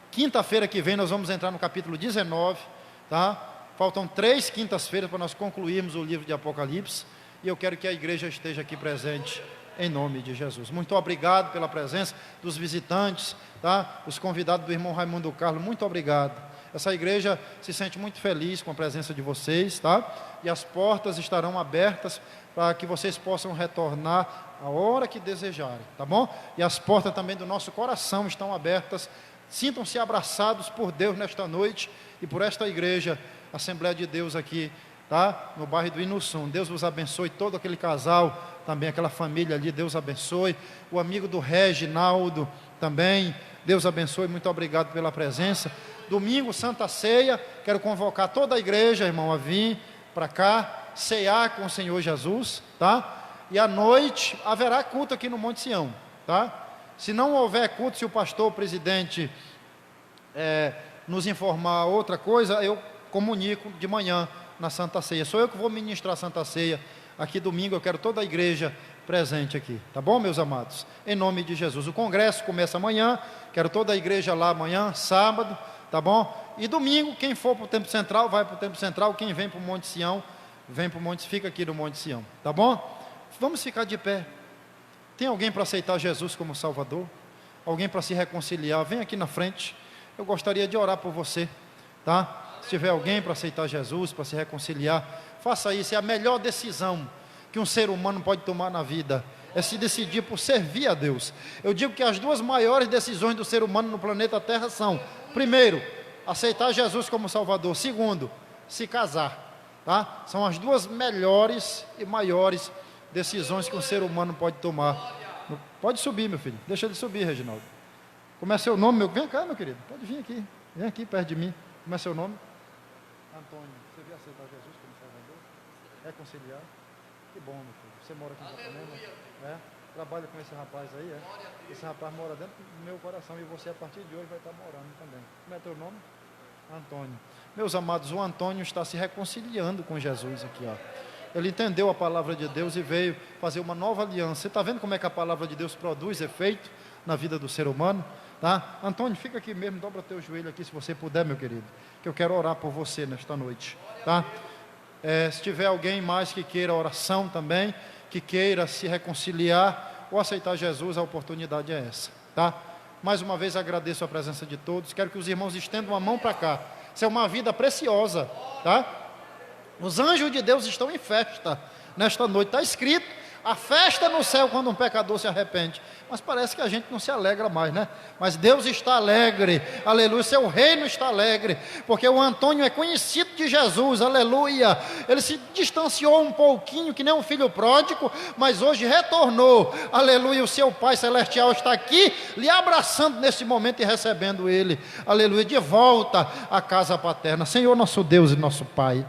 Quinta-feira que vem nós vamos entrar no capítulo 19, tá? Faltam 3 quintas-feiras para nós concluirmos o livro de Apocalipse. E eu quero que a igreja esteja aqui presente, em nome de Jesus. Muito obrigado pela presença dos visitantes, tá? Os convidados do irmão Raimundo Carlos, muito obrigado. Essa igreja se sente muito feliz com a presença de vocês, tá? E as portas estarão abertas para que vocês possam retornar a hora que desejarem, tá bom? E as portas também do nosso coração estão abertas. Sintam-se abraçados por Deus nesta noite e por esta igreja, Assembleia de Deus aqui, tá? No bairro do Inussum. Deus vos abençoe, todo aquele casal, também aquela família ali, Deus abençoe. O amigo do Reginaldo também, Deus abençoe, muito obrigado pela presença. Domingo, Santa Ceia, quero convocar toda a igreja, irmão, a vir para cá, cear com o Senhor Jesus, tá? E à noite haverá culto aqui no Monte Sião, tá? Se não houver culto, se o pastor, o presidente nos informar outra coisa, eu comunico de manhã na Santa Ceia. Sou eu que vou ministrar a Santa Ceia aqui domingo. Eu quero toda a igreja presente aqui, tá bom, meus amados? Em nome de Jesus. O congresso começa amanhã, quero toda a igreja lá amanhã, sábado, tá bom? E domingo, quem for para o Templo Central, vai para o Templo Central. Quem vem para o Monte Sião, vem para o Monte, fica aqui no Monte Sião, tá bom? Vamos ficar de pé. Tem alguém para aceitar Jesus como Salvador? Alguém para se reconciliar? Vem aqui na frente. Eu gostaria de orar por você, tá? Se tiver alguém para aceitar Jesus, para se reconciliar, faça isso. É a melhor decisão que um ser humano pode tomar na vida, é se decidir por servir a Deus. Eu digo que as 2 maiores decisões do ser humano no planeta Terra são: primeiro, aceitar Jesus como Salvador; segundo, se casar, tá? São as 2 melhores e maiores decisões que um ser humano pode tomar. Pode subir, meu filho, deixa ele subir, Reginaldo. Como é seu nome, meu? Vem cá, meu querido, pode vir aqui, vem aqui perto de mim. Como é seu nome? Antônio. Você veio aceitar Jesus como Salvador? Reconciliar? Que bom, meu filho. Você mora aqui em Japonema? Trabalha com esse rapaz aí, Esse rapaz mora dentro do meu coração e você, a partir de hoje, vai estar morando também. Como é teu nome? Antônio. Meus amados, o Antônio está se reconciliando com Jesus aqui, ó. Ele entendeu a palavra de Deus e veio fazer uma nova aliança. Você está vendo como é que a palavra de Deus produz efeito na vida do ser humano? Tá? Antônio, fica aqui mesmo, dobra teu joelho aqui se você puder, meu querido, que eu quero orar por você nesta noite, tá? Se tiver alguém mais que queira oração também, que queira se reconciliar ou aceitar Jesus, a oportunidade é essa, tá? Mais uma vez agradeço a presença de todos. Quero que os irmãos estendam a mão para cá. Isso é uma vida preciosa, tá? Os anjos de Deus estão em festa nesta noite. Está escrito: a festa no céu quando um pecador se arrepende. Mas parece que a gente não se alegra mais, né? Mas Deus está alegre, aleluia. Seu reino está alegre, porque o Antônio é conhecido de Jesus, aleluia. Ele se distanciou um pouquinho, que nem um filho pródigo, mas hoje retornou, aleluia. O seu Pai Celestial está aqui, lhe abraçando nesse momento e recebendo ele, aleluia, de volta à casa paterna. Senhor nosso Deus e nosso Pai,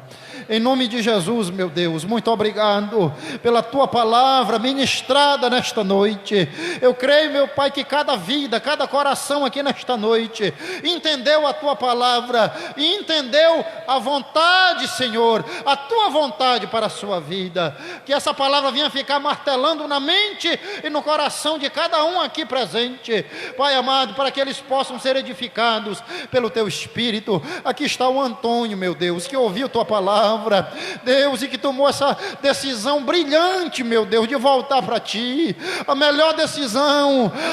em nome de Jesus, meu Deus, muito obrigado pela tua palavra ministrada nesta noite. Eu creio, meu Pai, que cada vida, cada coração aqui nesta noite entendeu a tua palavra e entendeu a vontade, Senhor, a tua vontade para a sua vida. Que essa palavra venha ficar martelando na mente e no coração de cada um aqui presente, Pai amado, para que eles possam ser edificados pelo teu Espírito. Aqui está o Antônio, meu Deus, que ouviu tua palavra, Deus, e que tomou essa decisão brilhante, meu Deus, de voltar para ti. A melhor decisão,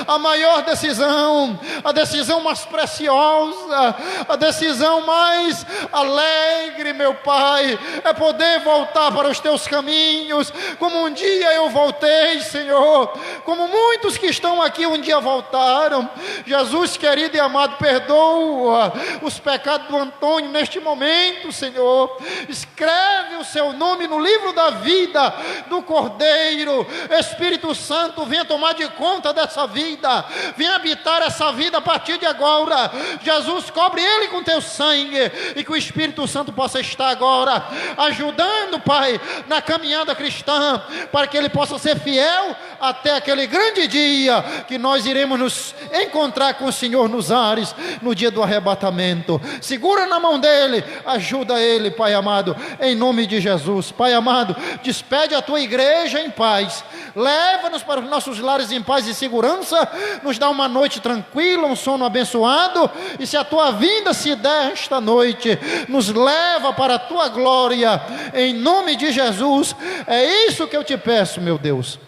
a maior decisão, a decisão mais preciosa, a decisão mais alegre, meu Pai, é poder voltar para os teus caminhos, como um dia eu voltei, Senhor, como muitos que estão aqui um dia voltaram. Jesus querido e amado, perdoa os pecados do Antônio neste momento, Senhor. Escreve o seu nome no livro da vida do Cordeiro. Espírito Santo, venha tomar de conta dessa vida, venha habitar essa vida a partir de agora. Jesus, cobre ele com teu sangue, e que o Espírito Santo possa estar agora ajudando, Pai, na caminhada cristã, para que ele possa ser fiel até aquele grande dia que nós iremos nos encontrar com o Senhor nos ares, no dia do arrebatamento. Segura na mão dele, ajuda ele, Pai amado, em nome de Jesus. Pai amado, despede a tua igreja em paz, leva-nos para os nossos lares em paz e segurança, nos dá uma noite tranquila, um sono abençoado, e se a tua vinda se der esta noite, nos leva para a tua glória, em nome de Jesus. É isso que eu te peço, meu Deus,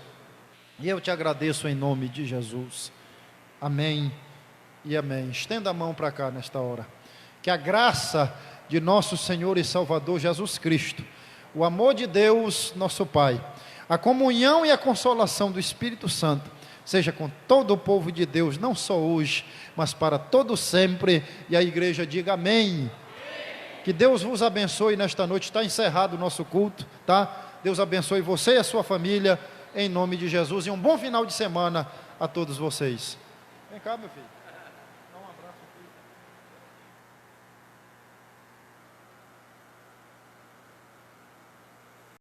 e eu te agradeço em nome de Jesus. Amém e amém. Estenda a mão para cá nesta hora. Que a graça de nosso Senhor e Salvador Jesus Cristo, o amor de Deus, nosso Pai, a comunhão e a consolação do Espírito Santo, seja com todo o povo de Deus, não só hoje, mas para todo sempre. E a igreja diga amém. Que Deus vos abençoe nesta noite. Está encerrado o nosso culto, tá? Deus abençoe você e a sua família, em nome de Jesus, e um bom final de semana a todos vocês. Vem cá, meu filho.